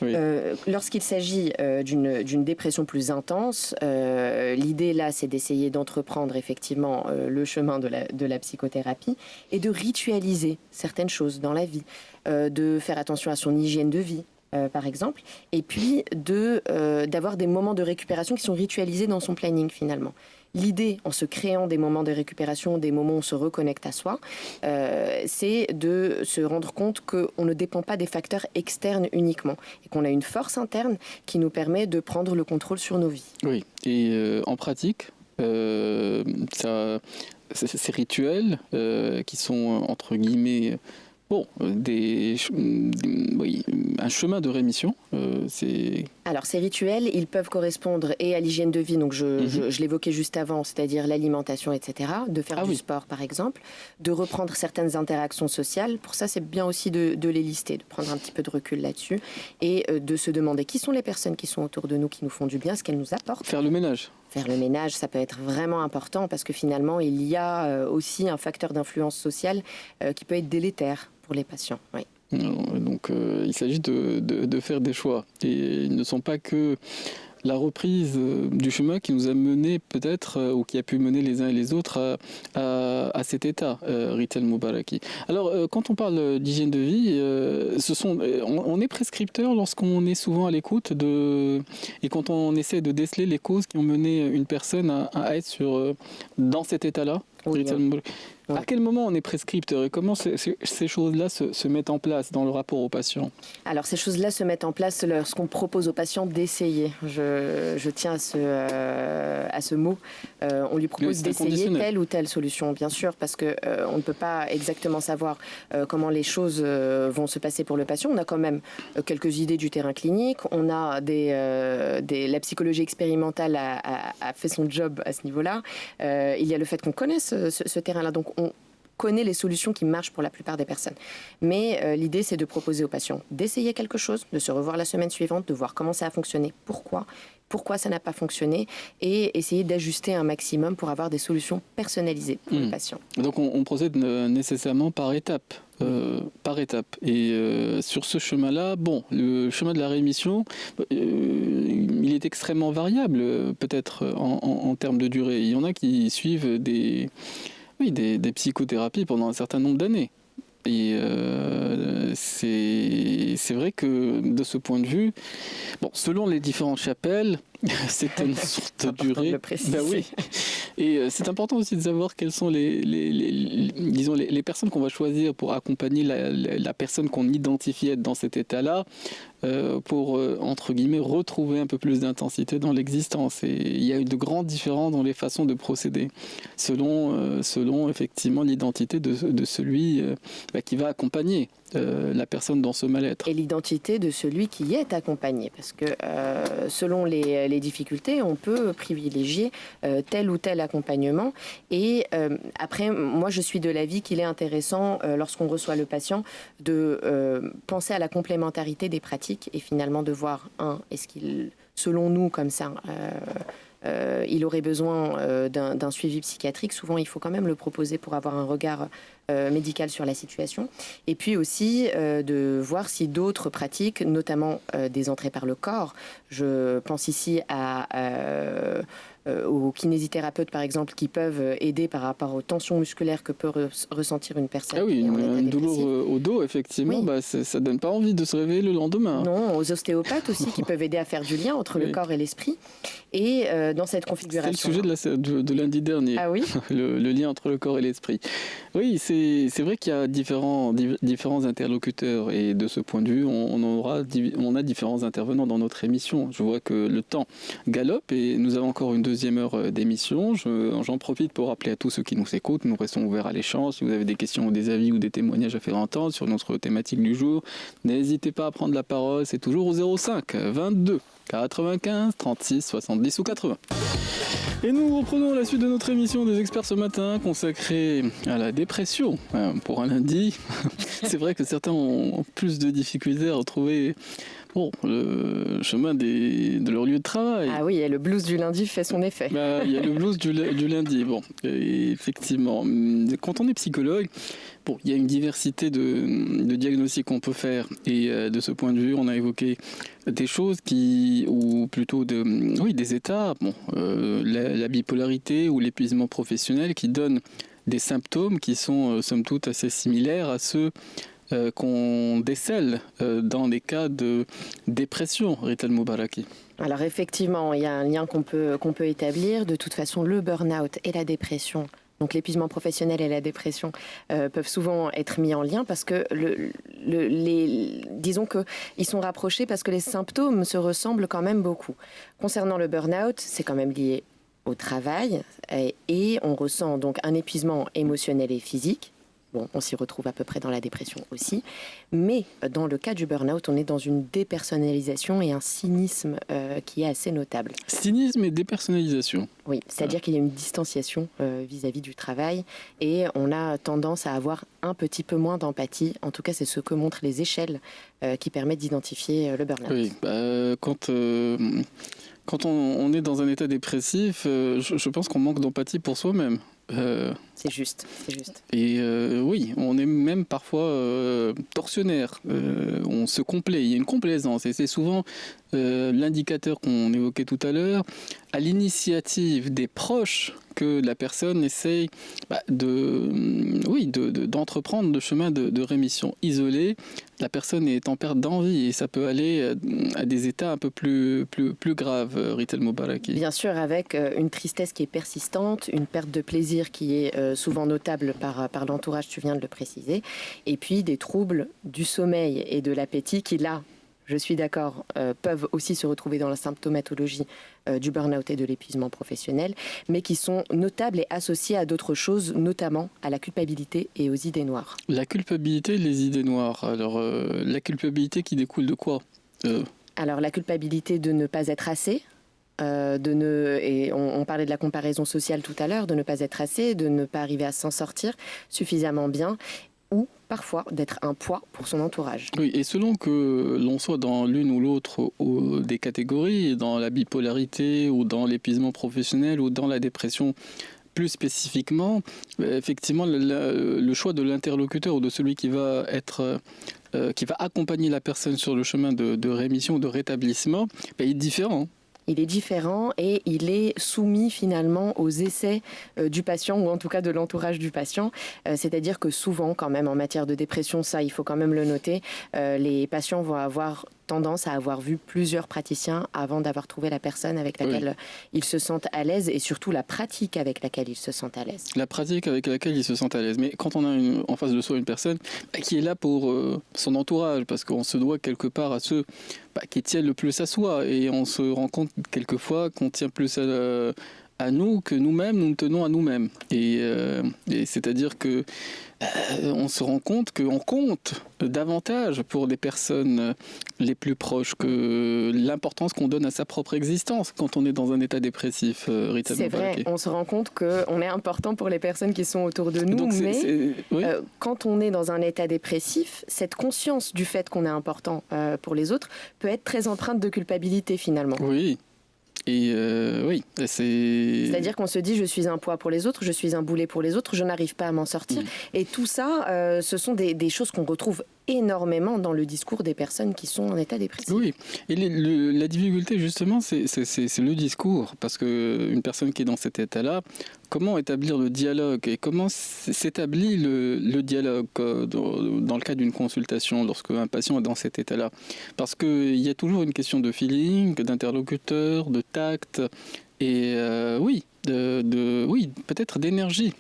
Oui. Lorsqu'il s'agit d'une dépression plus intense, l'idée là, c'est d'essayer d'entreprendre effectivement le chemin de la psychothérapie et de ritualiser certaines choses dans la vie, de faire attention à son hygiène de vie. Par exemple, et puis d'avoir des moments de récupération qui sont ritualisés dans son planning finalement. L'idée, en se créant des moments de récupération, des moments où on se reconnecte à soi, c'est de se rendre compte qu'on ne dépend pas des facteurs externes uniquement et qu'on a une force interne qui nous permet de prendre le contrôle sur nos vies. Oui, et en pratique, ces rituels qui sont entre guillemets... un chemin de rémission, c'est... Alors, ces rituels, ils peuvent correspondre et à l'hygiène de vie, donc je l'évoquais juste avant, c'est-à-dire l'alimentation, etc., de faire du sport, par exemple, de reprendre certaines interactions sociales. Pour ça, c'est bien aussi de les lister, de prendre un petit peu de recul là-dessus et de se demander qui sont les personnes qui sont autour de nous, qui nous font du bien, ce qu'elles nous apportent. Faire le ménage. Faire le ménage, ça peut être vraiment important parce que finalement, il y a aussi un facteur d'influence sociale qui peut être délétère pour les patients. Oui. Donc il s'agit de faire des choix. Et ils ne sont pas que la reprise du chemin qui nous a mené peut-être, ou qui a pu mener les uns et les autres à cet état, Rital Moubaraki. Alors, quand on parle d'hygiène de vie, on est prescripteur lorsqu'on est souvent à l'écoute et quand on essaie de déceler les causes qui ont mené une personne à être dans cet état-là. Oui, À quel moment on est prescripteur et comment ces choses-là se mettent en place dans le rapport au patient? Alors ces choses-là se mettent en place lorsqu'on propose au patient d'essayer. Je tiens à ce mot. On lui propose d'essayer telle ou telle solution, bien sûr, parce que on ne peut pas exactement savoir comment les choses vont se passer pour le patient. On a quand même quelques idées du terrain clinique. On a la psychologie expérimentale a fait son job à ce niveau-là. Il y a le fait qu'on connaisse ce terrain-là, donc on connaît les solutions qui marchent pour la plupart des personnes. Mais l'idée, c'est de proposer aux patients d'essayer quelque chose, de se revoir la semaine suivante, de voir comment ça a fonctionné, pourquoi ça n'a pas fonctionné, et essayer d'ajuster un maximum pour avoir des solutions personnalisées pour le patient. Donc on procède nécessairement par étapes. Et sur ce chemin-là, le chemin de la rémission, il est extrêmement variable, peut-être en termes de durée. Il y en a qui suivent des psychothérapies pendant un certain nombre d'années. Et c'est vrai que de ce point de vue, selon les différentes chapelles, c'est une sorte de durée. Oui. Et c'est important aussi de savoir quelles sont les personnes qu'on va choisir pour accompagner la personne qu'on identifie être dans cet état-là, pour, entre guillemets, retrouver un peu plus d'intensité dans l'existence. Et il y a de grandes différences dans les façons de procéder, selon effectivement l'identité de celui qui va accompagner la personne dans ce mal-être. Et l'identité de celui qui est accompagné, parce que selon les difficultés, on peut privilégier tel ou tel accompagnement. Et après, moi, je suis de l'avis qu'il est intéressant, lorsqu'on reçoit le patient, de penser à la complémentarité des pratiques et finalement de voir, est-ce qu'il, selon nous, comme ça, il aurait besoin d'un suivi psychiatrique. Souvent, il faut quand même le proposer pour avoir un regard médical sur la situation. Et puis aussi de voir si d'autres pratiques, notamment des entrées par le corps, je pense ici à aux kinésithérapeutes par exemple qui peuvent aider par rapport aux tensions musculaires que peut ressentir une personne. Ah oui, qui est en état une douleur dépressif. au dos, effectivement, Oui. ça donne pas envie de se réveiller le lendemain. Non, aux ostéopathes aussi qui peuvent aider à faire du lien entre le Oui. corps et l'esprit. Et dans cette C'est configuration. le sujet de lundi dernier, Ah oui. le lien entre le corps et l'esprit. Oui, c'est vrai qu'il y a différents interlocuteurs et de ce point de vue, on a différents intervenants dans notre émission. Je vois que le temps galope et nous avons encore une deuxième heure d'émission. J'en profite pour rappeler à tous ceux qui nous écoutent, nous restons ouverts à l'échange. Si vous avez des questions, des avis ou des témoignages à faire entendre sur notre thématique du jour, n'hésitez pas à prendre la parole. C'est toujours au 05 22 95 36 70 ou 80. Et nous reprenons la suite de notre émission des experts ce matin consacrée à la dépression. Pour un lundi, c'est vrai que certains ont plus de difficultés à retrouver le chemin de leur lieu de travail. Ah oui, et le blues du lundi fait son effet. Il y a le blues du lundi. Bon, et effectivement, quand on est psychologue, il y a une diversité de diagnostics qu'on peut faire. Et de ce point de vue, on a évoqué des choses ou plutôt des états, la bipolarité ou l'épuisement professionnel qui donnent des symptômes qui sont somme toute assez similaires à ceux qu'on décèle dans des cas de dépression, Rita Moubaraki. Alors effectivement, il y a un lien qu'on peut établir. De toute façon, le burn-out et la dépression, donc l'épuisement professionnel et la dépression, peuvent souvent être mis en lien parce que disons qu'ils sont rapprochés parce que les symptômes se ressemblent quand même beaucoup. Concernant le burn-out, c'est quand même lié au travail et on ressent donc un épuisement émotionnel et physique. Bon, on s'y retrouve à peu près dans la dépression aussi. Mais dans le cas du burn-out, on est dans une dépersonnalisation et un cynisme qui est assez notable. Cynisme et dépersonnalisation. Oui, c'est-à-dire qu'il y a une distanciation vis-à-vis du travail et on a tendance à avoir un petit peu moins d'empathie. En tout cas, c'est ce que montrent les échelles qui permettent d'identifier le burn-out. Oui, quand on est dans un état dépressif, je pense qu'on manque d'empathie pour soi-même. C'est juste. Et oui, on est même parfois tortionnaire, on se complaît, il y a une complaisance et c'est souvent l'indicateur qu'on évoquait tout à l'heure, à l'initiative des proches que la personne essaye d'entreprendre le chemin de rémission. Isolée, la personne est en perte d'envie et ça peut aller à des états un peu plus graves, Rita Moubaraki. Bien sûr, avec une tristesse qui est persistante, une perte de plaisir qui est souvent notable par l'entourage, tu viens de le préciser, et puis des troubles du sommeil et de l'appétit qui, là, je suis d'accord, peuvent aussi se retrouver dans la symptomatologie du burn-out et de l'épuisement professionnel, mais qui sont notables et associés à d'autres choses, notamment à la culpabilité et aux idées noires. La culpabilité et les idées noires. Alors, la culpabilité qui découle de quoi Alors, la culpabilité de ne pas être assez, on parlait de la comparaison sociale tout à l'heure, de ne pas être assez, de ne pas arriver à s'en sortir suffisamment bien, ou parfois d'être un poids pour son entourage. Oui, et selon que l'on soit dans l'une ou l'autre des catégories, dans la bipolarité ou dans l'épuisement professionnel ou dans la dépression plus spécifiquement, effectivement, le choix de l'interlocuteur ou de celui qui va accompagner la personne sur le chemin de rémission ou de rétablissement, est différent. Il est différent et il est soumis finalement aux essais du patient ou en tout cas de l'entourage du patient. C'est-à-dire que souvent, quand même, en matière de dépression, ça, il faut quand même le noter, les patients vont avoir tendance à avoir vu plusieurs praticiens avant d'avoir trouvé la personne avec laquelle ils se sentent à l'aise et surtout la pratique avec laquelle ils se sentent à l'aise. La pratique avec laquelle ils se sentent à l'aise. Mais quand on a en face de soi une personne qui est là pour son entourage, parce qu'on se doit quelque part à ceux qui tiennent le plus à soi et on se rend compte quelquefois qu'on tient plus à nous que nous-mêmes, nous tenons à nous-mêmes. Et c'est-à-dire que on se rend compte qu'on compte davantage pour des personnes les plus proches que l'importance qu'on donne à sa propre existence quand on est dans un état dépressif, Rita C'est Moubaraki. vrai, on se rend compte qu'on est important pour les personnes qui sont autour de nous, Donc quand on est dans un état dépressif, cette conscience du fait qu'on est important pour les autres peut être très empreinte de culpabilité finalement. Oui. Et c'est-à-dire qu'on se dit je suis un poids pour les autres, je suis un boulet pour les autres, je n'arrive pas à m'en sortir. Et tout ça, ce sont des choses qu'on retrouve énormément dans le discours des personnes qui sont en état dépressif. Oui, et la difficulté justement, c'est le discours, parce qu'une personne qui est dans cet état-là, comment établir le dialogue et comment s'établit le dialogue dans le cas d'une consultation lorsque un patient est dans cet état-là? Parce qu'il y a toujours une question de feeling, d'interlocuteur, de tact et oui, oui, peut-être d'énergie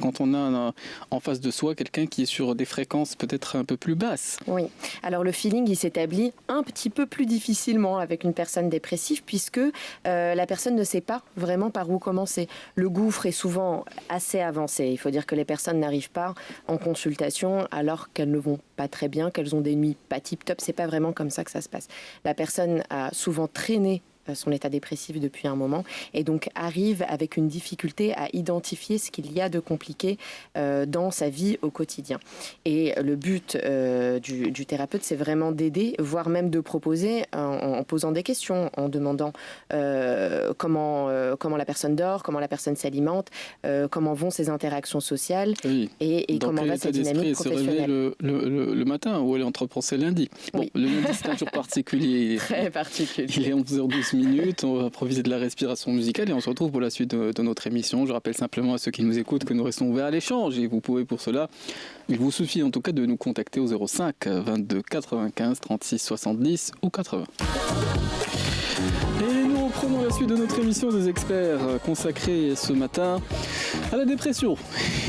quand on a en face de soi quelqu'un qui est sur des fréquences peut-être un peu plus basses. Oui, alors le feeling il s'établit un petit peu plus difficilement avec une personne dépressive puisque la personne ne sait pas vraiment par où commencer. Le gouffre est souvent assez avancé. Il faut dire que les personnes n'arrivent pas en consultation alors qu'elles ne vont pas très bien, qu'elles ont des nuits pas tip-top. C'est pas vraiment comme ça que ça se passe. La personne a souvent traîné son état dépressif depuis un moment et donc arrive avec une difficulté à identifier ce qu'il y a de compliqué dans sa vie au quotidien. Et le but du thérapeute, c'est vraiment d'aider, voire même de proposer en posant des questions, en demandant comment la personne dort, comment la personne s'alimente, comment vont ses interactions sociales et comment va sa dynamique professionnelle. Se réveille le matin ou elle entreprend ses lundis. Bon, le lundi, c'est un jour particulier. Très particulier. Il est 11h12. On va profiter de la respiration musicale et on se retrouve pour la suite de notre émission. Je rappelle simplement à ceux qui nous écoutent que nous restons ouverts à l'échange et vous pouvez pour cela, il vous suffit en tout cas de nous contacter au 05 22 95 36 70 ou 80. Et nous reprenons la suite de notre émission des experts consacrée ce matin à la dépression.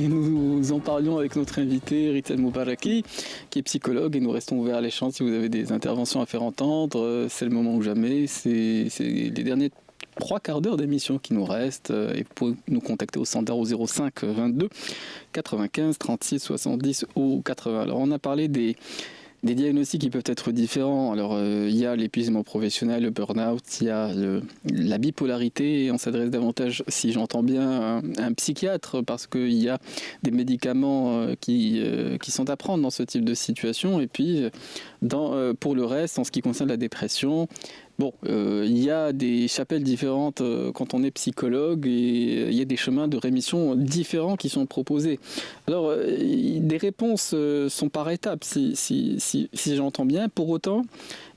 Et nous en parlions avec notre invité Rital Moubaraki qui est psychologue et nous restons ouverts à l'échange si vous avez des interventions à faire entendre. C'est le moment ou jamais. C'est les derniers 3 quarts d'heure d'émission qui nous restent et vous pouvez nous contacter au standard au 05 22 95 36 70 ou 80. Alors on a parlé des diagnostics qui peuvent être différents. Alors, il y a l'épuisement professionnel, le burn-out, il y a la bipolarité, et on s'adresse davantage, si j'entends bien, à un psychiatre, parce qu'il y a des médicaments qui sont à prendre dans ce type de situation. Et puis, pour le reste, en ce qui concerne la dépression, bon, il y a des chapelles différentes quand on est psychologue et il y a des chemins de rémission différents qui sont proposés. Alors, des réponses sont par étapes, si j'entends bien. Pour autant,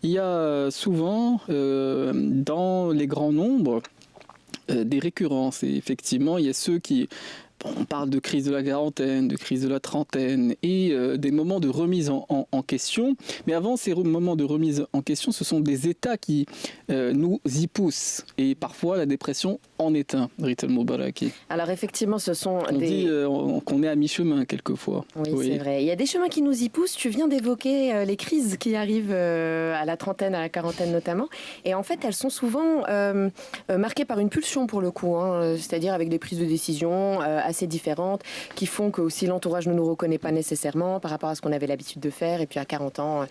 il y a souvent, dans les grands nombres, des récurrences. Et effectivement, il y a ceux qui... On parle de crise de la quarantaine, de crise de la trentaine et des moments de remise en question. Mais avant ces moments de remise en question, ce sont des états qui nous y poussent. Et parfois, la dépression en est un, Rital Moubaraki. Alors effectivement, ce sont on dit qu'on est à mi-chemin quelquefois. Oui, c'est vrai. Il y a des chemins qui nous y poussent. Tu viens d'évoquer les crises qui arrivent à la trentaine, à la quarantaine notamment. Et en fait, elles sont souvent marquées par une pulsion pour le coup. C'est-à-dire avec des prises de décision assez différentes qui font que aussi l'entourage ne nous reconnaît pas nécessairement par rapport à ce qu'on avait l'habitude de faire et puis à 40 ans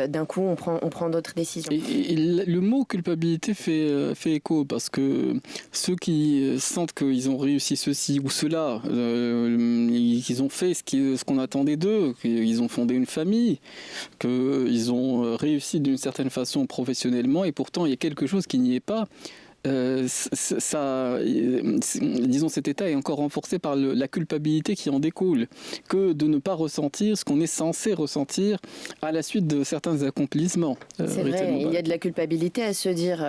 d'un coup on prend d'autres décisions. Et le mot culpabilité fait écho parce que ceux qui sentent qu'ils ont réussi ceci ou cela, qu'ils ont fait ce qu'on attendait d'eux, qu'ils ont fondé une famille, qu'ils ont réussi d'une certaine façon professionnellement et pourtant il y a quelque chose qui n'y est pas. Disons, cet état est encore renforcé par la culpabilité qui en découle, que de ne pas ressentir ce qu'on est censé ressentir à la suite de certains accomplissements. C'est vrai, il y a de la culpabilité à se dire,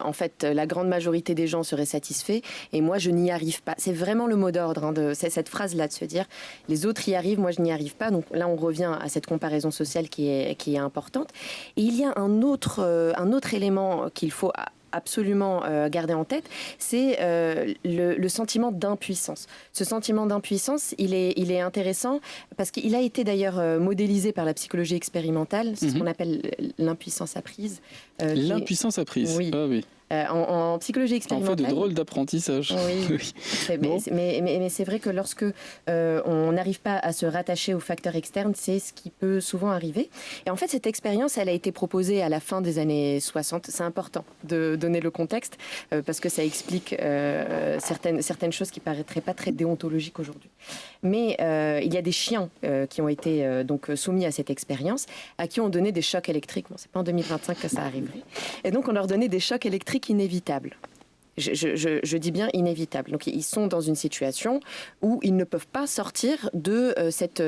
en fait, la grande majorité des gens seraient satisfaits et moi, je n'y arrive pas. C'est vraiment le mot d'ordre, c'est cette phrase-là de se dire, les autres y arrivent, moi, je n'y arrive pas. Donc là, on revient à cette comparaison sociale qui est importante. Et il y a un autre élément qu'il faut absolument garder en tête, c'est le sentiment d'impuissance. Ce sentiment d'impuissance, il est intéressant parce qu'il a été d'ailleurs modélisé par la psychologie expérimentale, c'est ce qu'on appelle l'impuissance apprise. L'impuissance apprise, oui. Ah oui. En psychologie expérimentale. En fait, de drôles d'apprentissage. Oui. Mais c'est vrai que lorsque on n'arrive pas à se rattacher aux facteurs externes, c'est ce qui peut souvent arriver. Et en fait, cette expérience, elle a été proposée à la fin des années 60. C'est important de donner le contexte parce que ça explique certaines choses qui paraîtraient pas très déontologiques aujourd'hui. Mais il y a des chiens qui ont été donc soumis à cette expérience, à qui on donnait des chocs électriques. Bon, c'est pas en 2025 que ça arriverait. Et donc, on leur donnait des chocs électriques inévitables. Je dis bien inévitable. Donc ils sont dans une situation où ils ne peuvent pas sortir de cette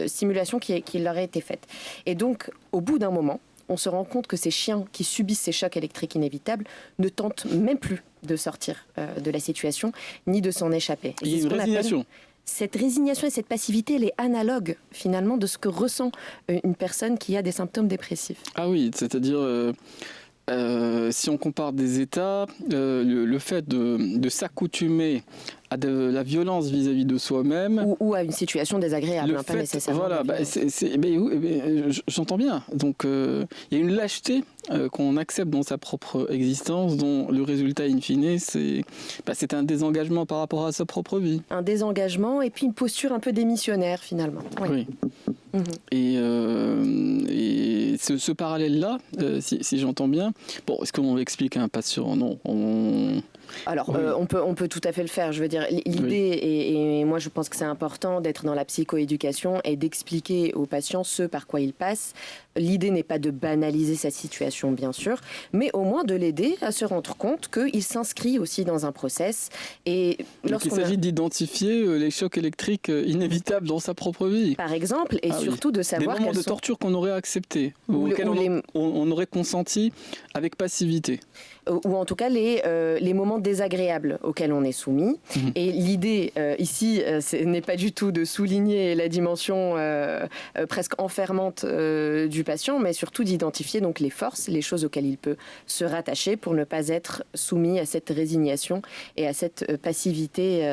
stimulation qui leur a été faite. Et donc, au bout d'un moment, on se rend compte que ces chiens qui subissent ces chocs électriques inévitables ne tentent même plus de sortir de la situation, ni de s'en échapper. Il y a une résignation. Cette résignation et cette passivité, elle est analogue finalement de ce que ressent une personne qui a des symptômes dépressifs. Ah oui, c'est-à-dire... si on compare des états, le fait de s'accoutumer à de la violence vis-à-vis de soi-même... Ou à une situation désagréable, pas nécessairement. Voilà, j'entends bien. Donc, il y a une lâcheté qu'on accepte dans sa propre existence, dont le résultat in fine, c'est un désengagement par rapport à sa propre vie. Un désengagement et puis une posture un peu démissionnaire, finalement. Oui. Et ce parallèle-là, si j'entends bien, bon, est-ce qu'on explique à un patient? Non, Alors, on peut tout à fait le faire. Je veux dire, l'idée, et moi je pense que c'est important d'être dans la psychoéducation et d'expliquer aux patients ce par quoi ils passent. L'idée n'est pas de banaliser sa situation, bien sûr, mais au moins de l'aider à se rendre compte qu'il s'inscrit aussi dans un process. Et il s'agit d'identifier les chocs électriques inévitables dans sa propre vie. Par exemple, et surtout de savoir des moments de torture qu'on aurait acceptés, auxquels on aurait consenti avec passivité. Ou en tout cas les moments désagréables auxquels on est soumis. Et l'idée ici, ce n'est pas du tout de souligner la dimension presque enfermante du patient, mais surtout d'identifier donc les forces, les choses auxquelles il peut se rattacher pour ne pas être soumis à cette résignation et à cette passivité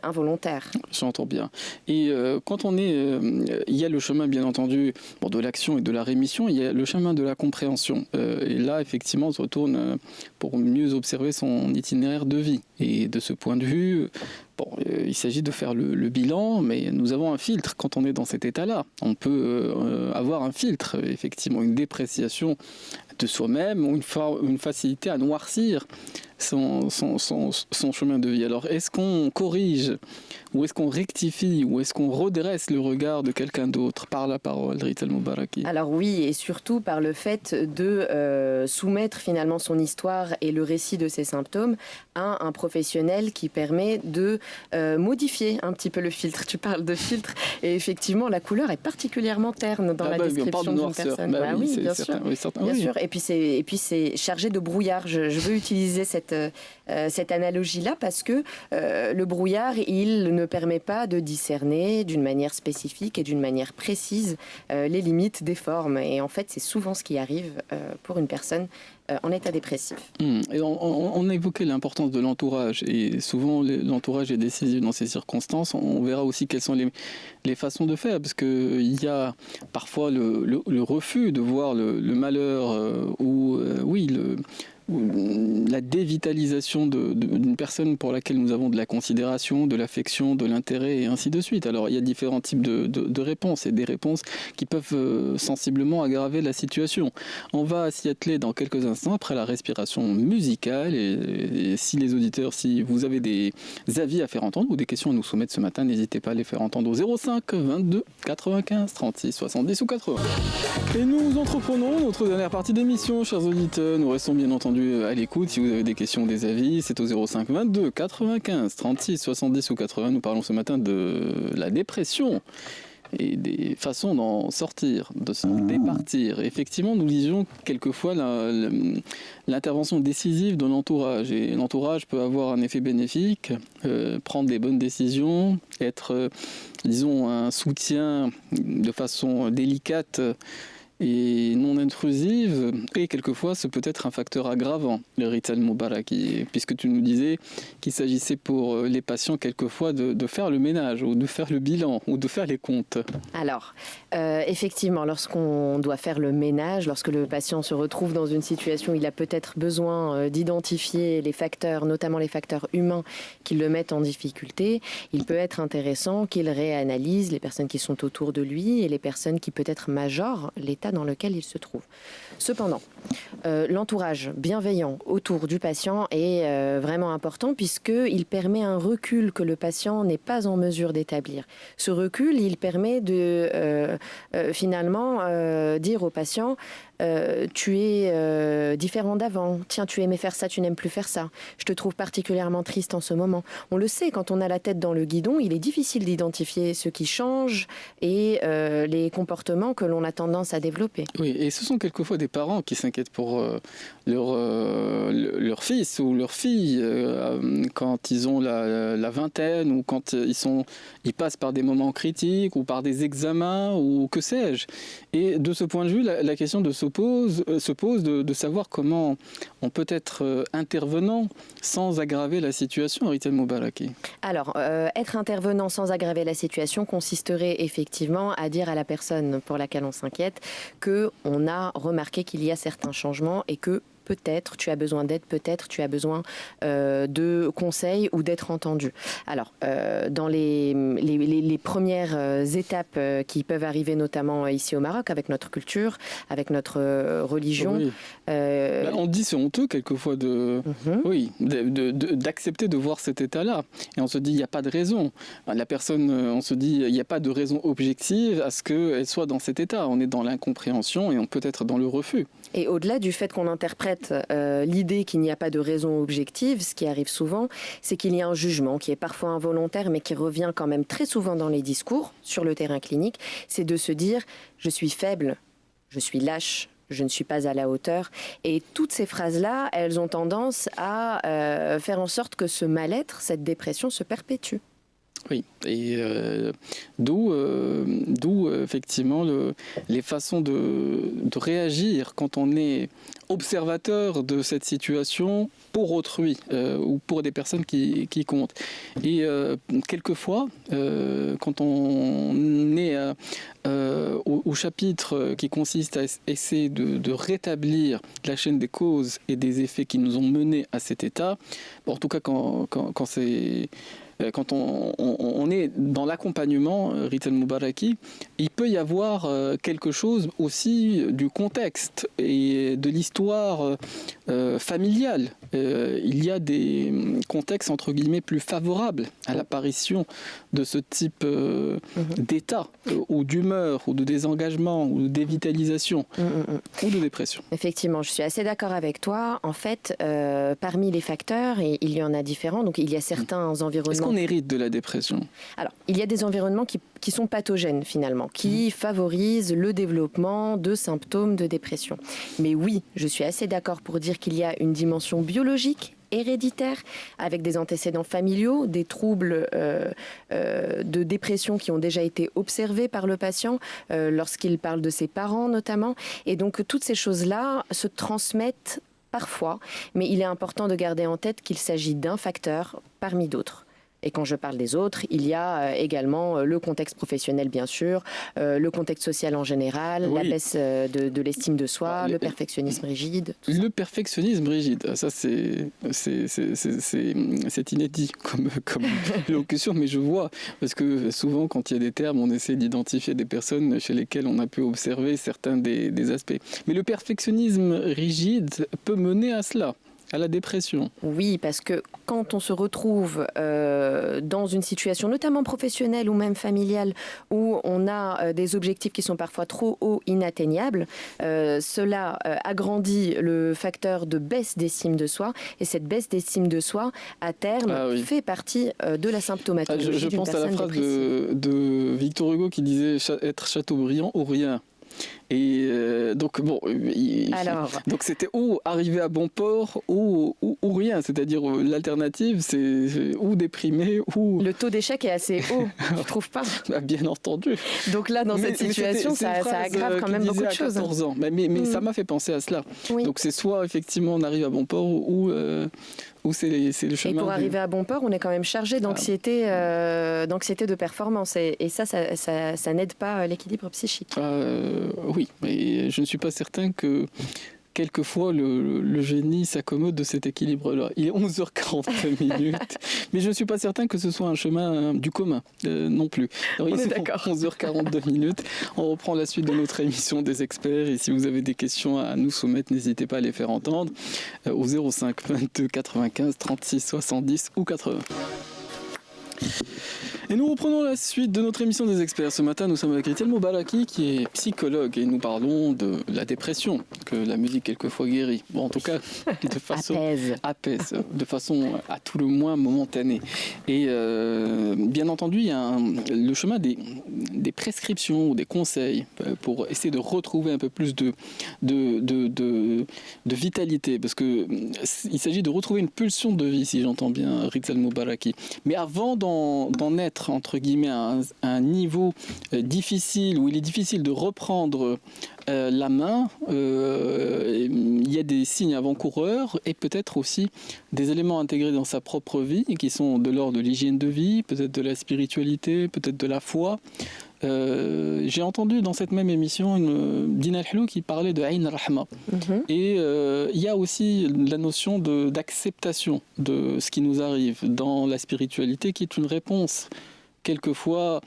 involontaire. J'entends bien. Et quand il y a le chemin, bien entendu, de l'action et de la rémission, il y a le chemin de la compréhension. Et là, effectivement, on se retourne pour mieux observer son itinéraire de vie. Et de ce point de vue, il s'agit de faire le bilan, mais nous avons un filtre quand on est dans cet état-là. On peut avoir un filtre, effectivement, une dépréciation de soi-même ou une facilité à noircir son chemin de vie. Alors, est-ce qu'on corrige, ou est-ce qu'on rectifie, ou est-ce qu'on redresse le regard de quelqu'un d'autre par la parole, Rita Moubaraki? Alors oui, et surtout par le fait de soumettre finalement son histoire et le récit de ses symptômes à un professionnel qui permet de modifier un petit peu le filtre. Tu parles de filtre, et effectivement, la couleur est particulièrement terne dans la description d'une personne. Oui, bien sûr. Bien sûr. Et puis c'est chargé de brouillard. Je veux utiliser cette analogie-là parce que le brouillard, il ne permet pas de discerner d'une manière spécifique et d'une manière précise les limites des formes. Et en fait, c'est souvent ce qui arrive pour une personne en état dépressif. Et on a évoqué l'importance de l'entourage, et souvent l'entourage est décisif dans ces circonstances. On verra aussi quelles sont les façons de faire, parce qu'il y a parfois le refus de voir le malheur ou la dévitalisation d'une personne pour laquelle nous avons de la considération, de l'affection, de l'intérêt et ainsi de suite. Alors il y a différents types de réponses, et des réponses qui peuvent sensiblement aggraver la situation. On va s'y atteler dans quelques instants après la respiration musicale, et si les auditeurs, si vous avez des avis à faire entendre ou des questions à nous soumettre ce matin, n'hésitez pas à les faire entendre au 05 22 95 36 70 ou 80. Et nous entreprenons notre dernière partie d'émission, chers auditeurs. Nous restons bien entendu à l'écoute. Si vous avez des questions ou des avis, c'est au 05 22 95 36 70 ou 80. Nous parlons ce matin de la dépression et des façons d'en sortir, de s'en départir. Et effectivement, nous disions quelquefois l'intervention décisive de l'entourage. Et l'entourage peut avoir un effet bénéfique, prendre des bonnes décisions, être, disons, un soutien de façon délicate et non intrusive, et quelquefois ce peut être un facteur aggravant, le Rita Moubaraki, puisque tu nous disais qu'il s'agissait pour les patients quelquefois de faire le ménage, ou de faire le bilan, ou de faire les comptes. Alors, effectivement, lorsqu'on doit faire le ménage, lorsque le patient se retrouve dans une situation où il a peut-être besoin d'identifier les facteurs, notamment les facteurs humains qui le mettent en difficulté, il peut être intéressant qu'il réanalyse les personnes qui sont autour de lui et les personnes qui peut-être majorent l'état dans lequel il se trouve. Cependant, l'entourage bienveillant autour du patient est vraiment important, puisqu'il permet un recul que le patient n'est pas en mesure d'établir. Ce recul, il permet de finalement dire au patient tu es différent d'avant. Tiens, tu aimais faire ça, tu n'aimes plus faire ça. Je te trouve particulièrement triste en ce moment. On le sait, quand on a la tête dans le guidon, il est difficile d'identifier ce qui change et les comportements que l'on a tendance à développer. Oui, et ce sont quelquefois des parents qui s'inquiètent pour leur fils ou leur fille quand ils ont la vingtaine ou quand ils passent par des moments critiques ou par des examens ou que sais-je. Et de ce point de vue, la question se pose de savoir comment on peut être intervenant sans aggraver la situation, Rita Moubaraki. Alors, être intervenant sans aggraver la situation consisterait effectivement à dire à la personne pour laquelle on s'inquiète qu'on a remarqué qu'il y a certains changements et que peut-être tu as besoin d'aide, peut-être tu as besoin de conseils ou d'être entendu. Alors, dans les premières étapes qui peuvent arriver notamment ici au Maroc, avec notre culture, avec notre religion... Oui. On dit c'est honteux quelquefois d'accepter de voir cet état-là. Et on se dit il n'y a pas de raison. La personne, on se dit il n'y a pas de raison objective à ce qu'elle soit dans cet état. On est dans l'incompréhension et on peut être dans le refus. Et au-delà du fait qu'on interprète l'idée qu'il n'y a pas de raison objective, ce qui arrive souvent, c'est qu'il y a un jugement qui est parfois involontaire, mais qui revient quand même très souvent dans les discours sur le terrain clinique. C'est de se dire « je suis faible, je suis lâche ». Je ne suis pas à la hauteur. Et toutes ces phrases-là, elles ont tendance à faire en sorte que ce mal-être, cette dépression se perpétue. Oui, et d'où effectivement les façons de réagir quand on est observateur de cette situation pour autrui ou pour des personnes qui comptent. Et quelquefois, quand on est au chapitre qui consiste à essayer de rétablir la chaîne des causes et des effets qui nous ont menés à cet état, en tout cas quand on est dans l'accompagnement, Rita Moubaraki, il peut y avoir quelque chose aussi du contexte et de l'histoire familiale. Il y a des contextes entre guillemets plus favorables à l'apparition de ce type d'état ou d'humeur ou de désengagement ou de dévitalisation ou de dépression. Effectivement, je suis assez d'accord avec toi. En fait, parmi les facteurs, et il y en a différents, donc il y a certains environnements... Est-ce qu'on hérite de la dépression ? Alors, il y a des environnements qui sont pathogènes finalement, qui favorisent le développement de symptômes de dépression. Mais oui, je suis assez d'accord pour dire qu'il y a une dimension biologique, héréditaire, avec des antécédents familiaux, des troubles de dépression qui ont déjà été observés par le patient lorsqu'il parle de ses parents notamment. Et donc toutes ces choses-là se transmettent parfois, mais il est important de garder en tête qu'il s'agit d'un facteur parmi d'autres. Et quand je parle des autres, il y a également le contexte professionnel, bien sûr, le contexte social en général, la baisse de l'estime de soi, le perfectionnisme rigide. Le perfectionnisme rigide, ça c'est inédit comme locution, mais je vois, parce que souvent quand il y a des termes, on essaie d'identifier des personnes chez lesquelles on a pu observer certains des aspects. Mais le perfectionnisme rigide peut mener à cela. À la dépression. Oui, parce que quand on se retrouve dans une situation, notamment professionnelle ou même familiale, où on a des objectifs qui sont parfois trop hauts, inatteignables, cela agrandit le facteur de baisse d'estime de soi. Et cette baisse d'estime de soi, à terme, fait partie de la symptomatologie d'une personne dépressive. Je pense à la phrase de Victor Hugo qui disait « être Chateaubriand ou rien ». Et donc bon, donc c'était ou arriver à bon port ou rien, c'est-à-dire l'alternative c'est ou déprimé ou... Le taux d'échec est assez haut, tu trouves pas ? Bien entendu. Donc là dans cette situation ça aggrave quand même beaucoup de choses. 14 ans, mais ça m'a fait penser à cela. Oui. Donc c'est soit effectivement on arrive à bon port ou c'est le chemin. Et pour arriver à bon port, on est quand même chargé d'anxiété de performance et ça n'aide pas l'équilibre psychique. Oui, mais je ne suis pas certain que quelquefois le génie s'accommode de cet équilibre-là. Il est 11h40 minutes, mais je ne suis pas certain que ce soit un chemin du commun non plus. Alors, on est d'accord. 11h42 minutes, on reprend la suite de notre émission des experts et si vous avez des questions à nous soumettre, n'hésitez pas à les faire entendre au 05 22 95 36 70 ou 80. Et nous reprenons la suite de notre émission des experts. Ce matin, nous sommes avec Ritel Moubaraki, qui est psychologue, et nous parlons de la dépression, que la musique quelquefois guérit. Bon, en tout cas, de façon apaise, de façon à tout le moins momentanée. Et bien entendu, il y a le chemin des prescriptions ou des conseils pour essayer de retrouver un peu plus de vitalité, parce que il s'agit de retrouver une pulsion de vie, si j'entends bien Ritel Moubaraki. Mais avant d'en être entre guillemets à un niveau difficile, où il est difficile de reprendre la main, il y a des signes avant-coureurs et peut-être aussi des éléments intégrés dans sa propre vie qui sont de l'ordre de l'hygiène de vie, peut-être de la spiritualité, peut-être de la foi. J'ai entendu dans cette même émission Dina El-Helou qui parlait de Ayn Rahma. Et il y a aussi la notion d'acceptation de ce qui nous arrive dans la spiritualité, qui est une réponse quelquefois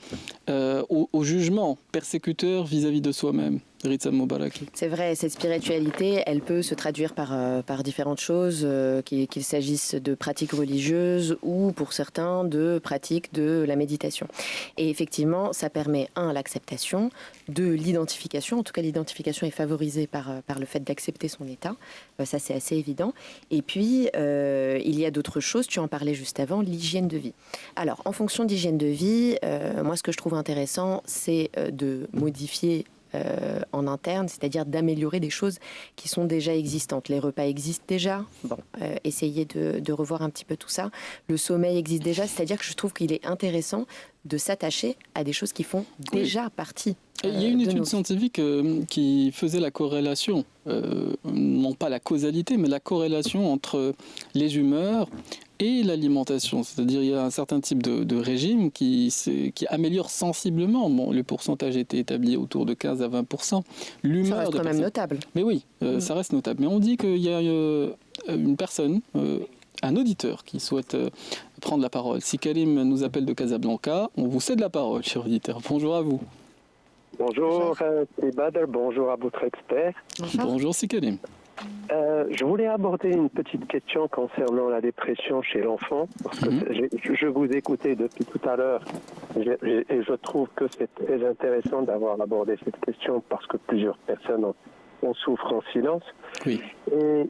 au jugement persécuteur vis-à-vis de soi-même. Ritel Moubaraki. C'est vrai, cette spiritualité, elle peut se traduire par différentes choses, qu'il s'agisse de pratiques religieuses ou pour certains de pratiques de la méditation. Et effectivement, ça permet, l'acceptation, l'identification. En tout cas, l'identification est favorisée par le fait d'accepter son état. Ça, c'est assez évident. Et puis, il y a d'autres choses. Tu en parlais juste avant, l'hygiène de vie. Alors, en fonction d'hygiène de vie, moi, ce que je trouve intéressant, c'est de modifier en interne, c'est-à-dire d'améliorer des choses qui sont déjà existantes. Les repas existent déjà, essayez de revoir un petit peu tout ça. Le sommeil existe déjà, c'est-à-dire que je trouve qu'il est intéressant de s'attacher à des choses qui font déjà partie. Il y a une étude scientifique qui faisait la corrélation, non pas la causalité, mais la corrélation entre les humeurs et l'alimentation. C'est-à-dire il y a un certain type de régime qui améliore sensiblement. Bon, le pourcentage était établi autour de 15 à 20%. L'humeur ça reste quand même notable. Mais oui, ça reste notable. Mais on dit qu'il y a une personne, un auditeur qui souhaite prendre la parole. Si Karim nous appelle de Casablanca, on vous cède la parole, cher auditeur. Bonjour à vous. Bonjour, c'est Badr, bonjour à votre expert. Bonjour, c'est Karim. Je voulais aborder une petite question concernant la dépression chez l'enfant, parce que je vous écoutais depuis tout à l'heure et je trouve que c'est très intéressant d'avoir abordé cette question parce que plusieurs personnes en souffrent en silence. Oui. Et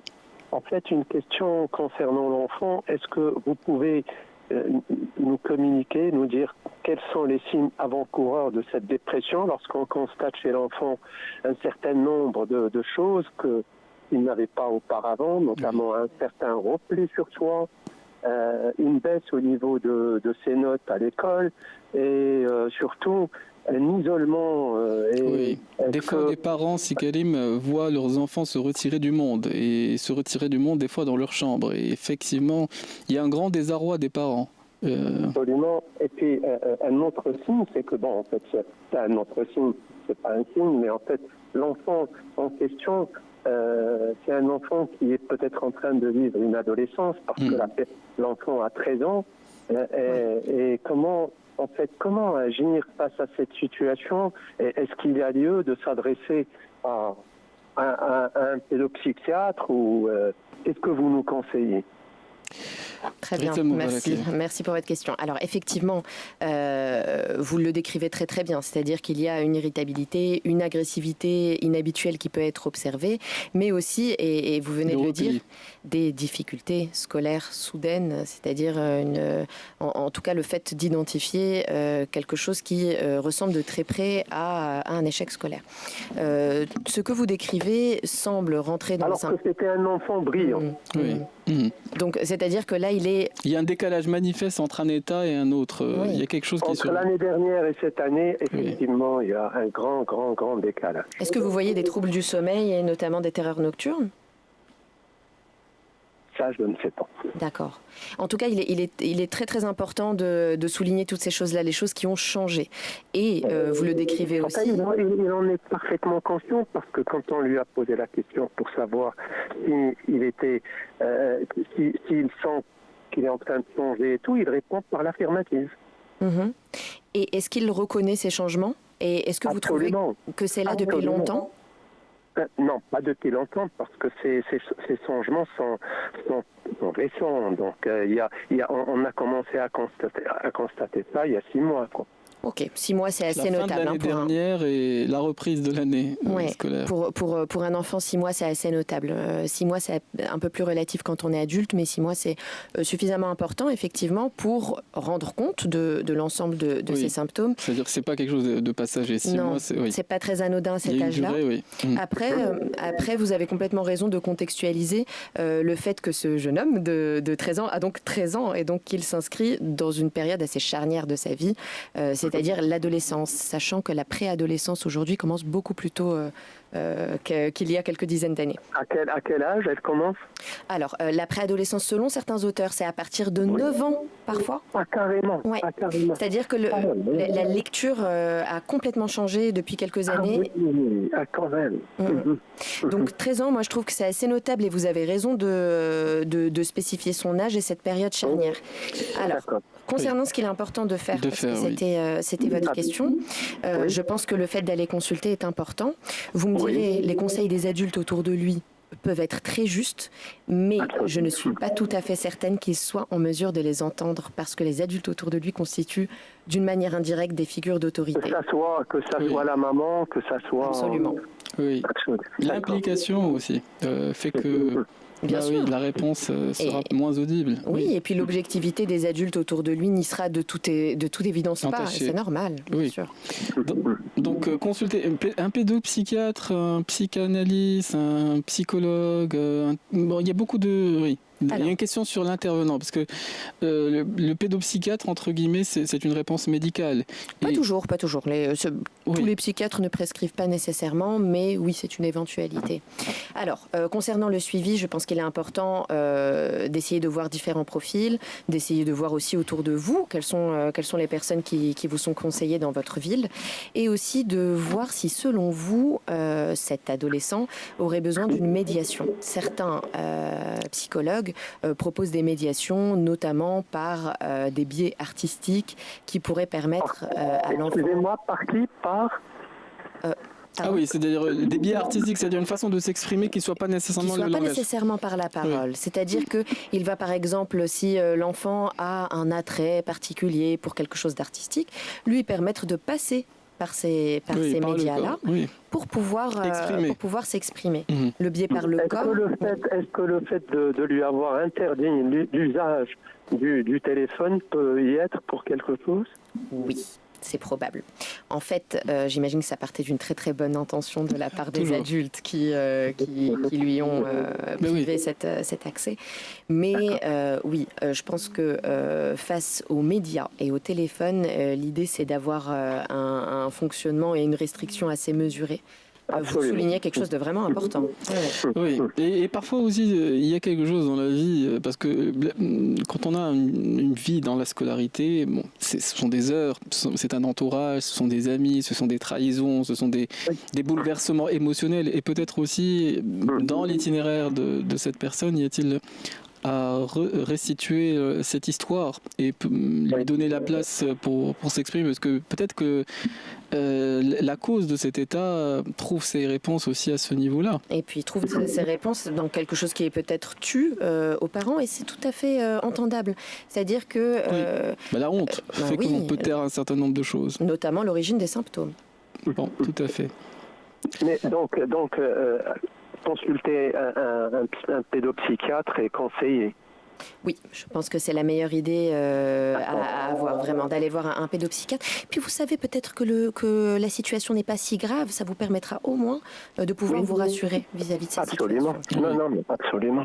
en fait, une question concernant l'enfant, est-ce que vous pouvez nous communiquer, nous dire quels sont les signes avant-coureurs de cette dépression lorsqu'on constate chez l'enfant un certain nombre de choses qu'il n'avait pas auparavant, notamment un certain repli sur soi, une baisse au niveau de ses notes à l'école et surtout un isolement. Des fois, les parents, si Karim, voient leurs enfants se retirer du monde et se retirer du monde des fois dans leur chambre. Et effectivement, il y a un grand désarroi des parents. Absolument. Et puis, un autre signe, c'est que, en fait, c'est un autre signe, c'est pas un signe, mais en fait, l'enfant en question, c'est un enfant qui est peut-être en train de vivre une adolescence, parce que l'enfant a 13 ans, et comment agir face à cette situation? Est-ce qu'il y a lieu de s'adresser à un pédopsychiatre ou qu'est-ce que vous nous conseillez? Très bien, merci pour votre question. Alors effectivement, vous le décrivez très très bien, c'est-à-dire qu'il y a une irritabilité, une agressivité inhabituelle qui peut être observée, mais aussi, et vous venez de le dire, des difficultés scolaires soudaines, c'est-à-dire en tout cas le fait d'identifier quelque chose qui ressemble de très près à un échec scolaire. Ce que vous décrivez semble rentrer dans Alors que c'était un enfant brillant. Donc c'est-à-dire que là, il y a un décalage manifeste entre un état et un autre. Il y a quelque chose qui entre l'année dernière et cette année, effectivement, il y a un grand décalage. Est-ce que vous voyez des troubles du sommeil et notamment des terreurs nocturnes? Ça, je ne sais pas. D'accord. En tout cas, il est très très important de souligner toutes ces choses-là, les choses qui ont changé. Et vous le décrivez aussi. Il en est parfaitement conscient parce que quand on lui a posé la question pour savoir s'il sent qu'il est en train de changer et tout, il répond par l'affirmative. Et est-ce qu'il reconnaît ces changements? Et est-ce que vous trouvez que c'est là depuis longtemps? Non, pas depuis longtemps, parce que ces changements sont récents. Donc, on a commencé à constater ça il y a 6 mois, quoi. Ok, 6 mois, c'est assez la fin notable. de l'année dernière et la reprise de l'année scolaire. Pour un enfant, 6 mois, c'est assez notable. 6 mois, c'est un peu plus relatif quand on est adulte, mais 6 mois, c'est suffisamment important, effectivement, pour rendre compte de l'ensemble de ces symptômes. C'est-à-dire que c'est pas quelque chose de passager. 6 mois, c'est pas très anodin à cet âge-là. Durée, Après, vous avez complètement raison de contextualiser le fait que ce jeune homme de 13 ans a donc 13 ans et donc qu'il s'inscrit dans une période assez charnière de sa vie, c'est-à-dire l'adolescence, sachant que la préadolescence aujourd'hui commence beaucoup plus tôt qu'il y a quelques dizaines d'années. À quel âge elle commence? Alors, la préadolescence, selon certains auteurs, c'est à partir de 9 ans, parfois. Ah, carrément. Ouais. Ah, carrément. C'est-à-dire que la lecture a complètement changé depuis quelques années. Oui, quand même. Donc, 13 ans, moi, je trouve que c'est assez notable et vous avez raison de spécifier son âge et cette période charnière. Alors, concernant ce qu'il est important de faire, parce que c'était votre question, je pense que le fait d'aller consulter est important. Vous me direz, les conseils des adultes autour de lui peuvent être très justes, mais je ne suis pas tout à fait certaine qu'il soit en mesure de les entendre, parce que les adultes autour de lui constituent d'une manière indirecte des figures d'autorité. Que ça soit la maman, que ça soit... Absolument. Oui. L'implication aussi fait que... Bien sûr. Oui, la réponse sera moins audible. Oui, et puis l'objectivité des adultes autour de lui n'y sera de toute évidence pas. C'est normal, bien sûr. Donc, consulter un pédopsychiatre, un psychanalyste, un psychologue. Il y a beaucoup de... Oui. Il y a une question sur l'intervenant, parce que le pédopsychiatre, entre guillemets, c'est une réponse médicale. Pas toujours. Tous les psychiatres ne prescrivent pas nécessairement, mais oui, c'est une éventualité. Alors, concernant le suivi, je pense qu'il est important d'essayer de voir différents profils, d'essayer de voir aussi autour de vous quelles sont les personnes qui vous sont conseillées dans votre ville, et aussi de voir si, selon vous, cet adolescent aurait besoin d'une médiation. Certains psychologues propose des médiations, notamment par des biais artistiques qui pourraient permettre à l'enfant... Excusez-moi, par qui? Ah oui, c'est-à-dire des biais artistiques, c'est-à-dire une façon de s'exprimer qui ne soit pas nécessairement le langage. Pas nécessairement par la parole. Oui. C'est-à-dire qu'il va, par exemple, si l'enfant a un attrait particulier pour quelque chose d'artistique, lui permettre de passer par ces médias-là pour pouvoir s'exprimer. Le biais par le corps. Est-ce que le fait de lui avoir interdit l'usage du téléphone peut y être pour quelque chose? Oui. C'est probable. En fait, j'imagine que ça partait d'une très très bonne intention de la part des adultes qui lui ont privé cet accès. Mais oui, je pense que face aux médias et au téléphone, l'idée c'est d'avoir un fonctionnement et une restriction assez mesurée. Vous soulignez quelque chose de vraiment important. Oui, et parfois aussi, il y a quelque chose dans la vie, parce que quand on a une vie dans la scolarité, ce sont des heures, c'est un entourage, ce sont des amis, ce sont des trahisons, ce sont des bouleversements émotionnels, et peut-être aussi, dans l'itinéraire de cette personne, y a-t-il à restituer cette histoire et lui donner la place pour s'exprimer, parce que peut-être que la cause de cet état trouve ses réponses aussi à ce niveau-là. Et puis trouve ses réponses dans quelque chose qui est peut-être tu aux parents, et c'est tout à fait entendable. C'est-à-dire que... la honte fait qu'on peut taire un certain nombre de choses. Notamment l'origine des symptômes. Bon, tout à fait. Mais donc consulter un pédopsychiatre est conseillé. Oui, je pense que c'est la meilleure idée à avoir, vraiment, d'aller voir un pédopsychiatre. Puis vous savez peut-être que la situation n'est pas si grave, ça vous permettra au moins de pouvoir vous rassurer vis-à-vis de cette situation. Non, mais absolument.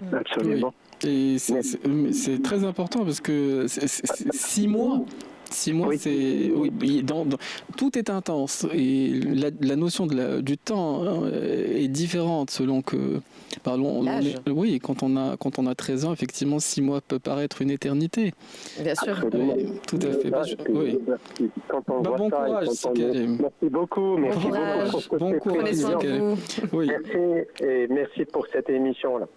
Et c'est très important parce que 6 mois... 6 mois, tout est intense et la notion du temps est différente selon que... Oui, quand on a 13 ans, effectivement, 6 mois peut paraître une éternité. Bien sûr. Oui, tout à fait. Bon courage, Karim. Merci beaucoup. Bon courage, Karim. Oui. Merci pour cette émission-là.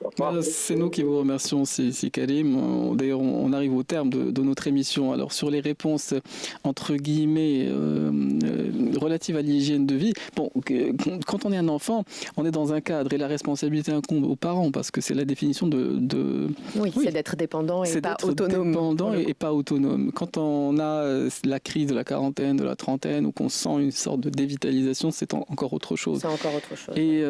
C'est nous qui vous remercions, Karim. D'ailleurs, on arrive au terme de notre émission. Alors, sur les réponses réponse entre guillemets relative à l'hygiène de vie. Bon, quand on est un enfant, on est dans un cadre et la responsabilité incombe aux parents parce que c'est la définition de... Oui, c'est d'être dépendant et pas autonome. Dépendant et pas autonome. Quand on a la crise de la quarantaine, de la trentaine, ou qu'on sent une sorte de dévitalisation, c'est encore autre chose. C'est encore autre chose. Et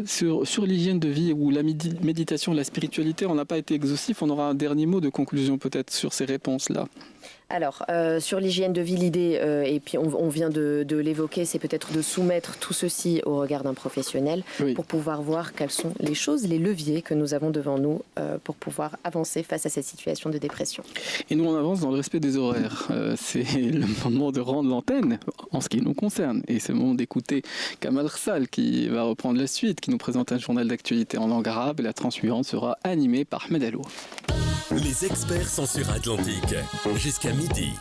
sur l'hygiène de vie ou la méditation, la spiritualité, on n'a pas été exhaustif. On aura un dernier mot de conclusion peut-être sur ces réponses-là. Alors, sur l'hygiène de vie, l'idée, et puis on vient de l'évoquer, c'est peut-être de soumettre tout ceci au regard d'un professionnel pour pouvoir voir quelles sont les choses, les leviers que nous avons devant nous pour pouvoir avancer face à cette situation de dépression. Et nous, on avance dans le respect des horaires. C'est le moment de rendre l'antenne en ce qui nous concerne. Et c'est le moment d'écouter Kamal Rsal qui va reprendre la suite, qui nous présente un journal d'actualité en langue arabe. Et la tranche suivante sera animée par Ahmed Allo. Les experts sont sur Atlantique jusqu'à midi.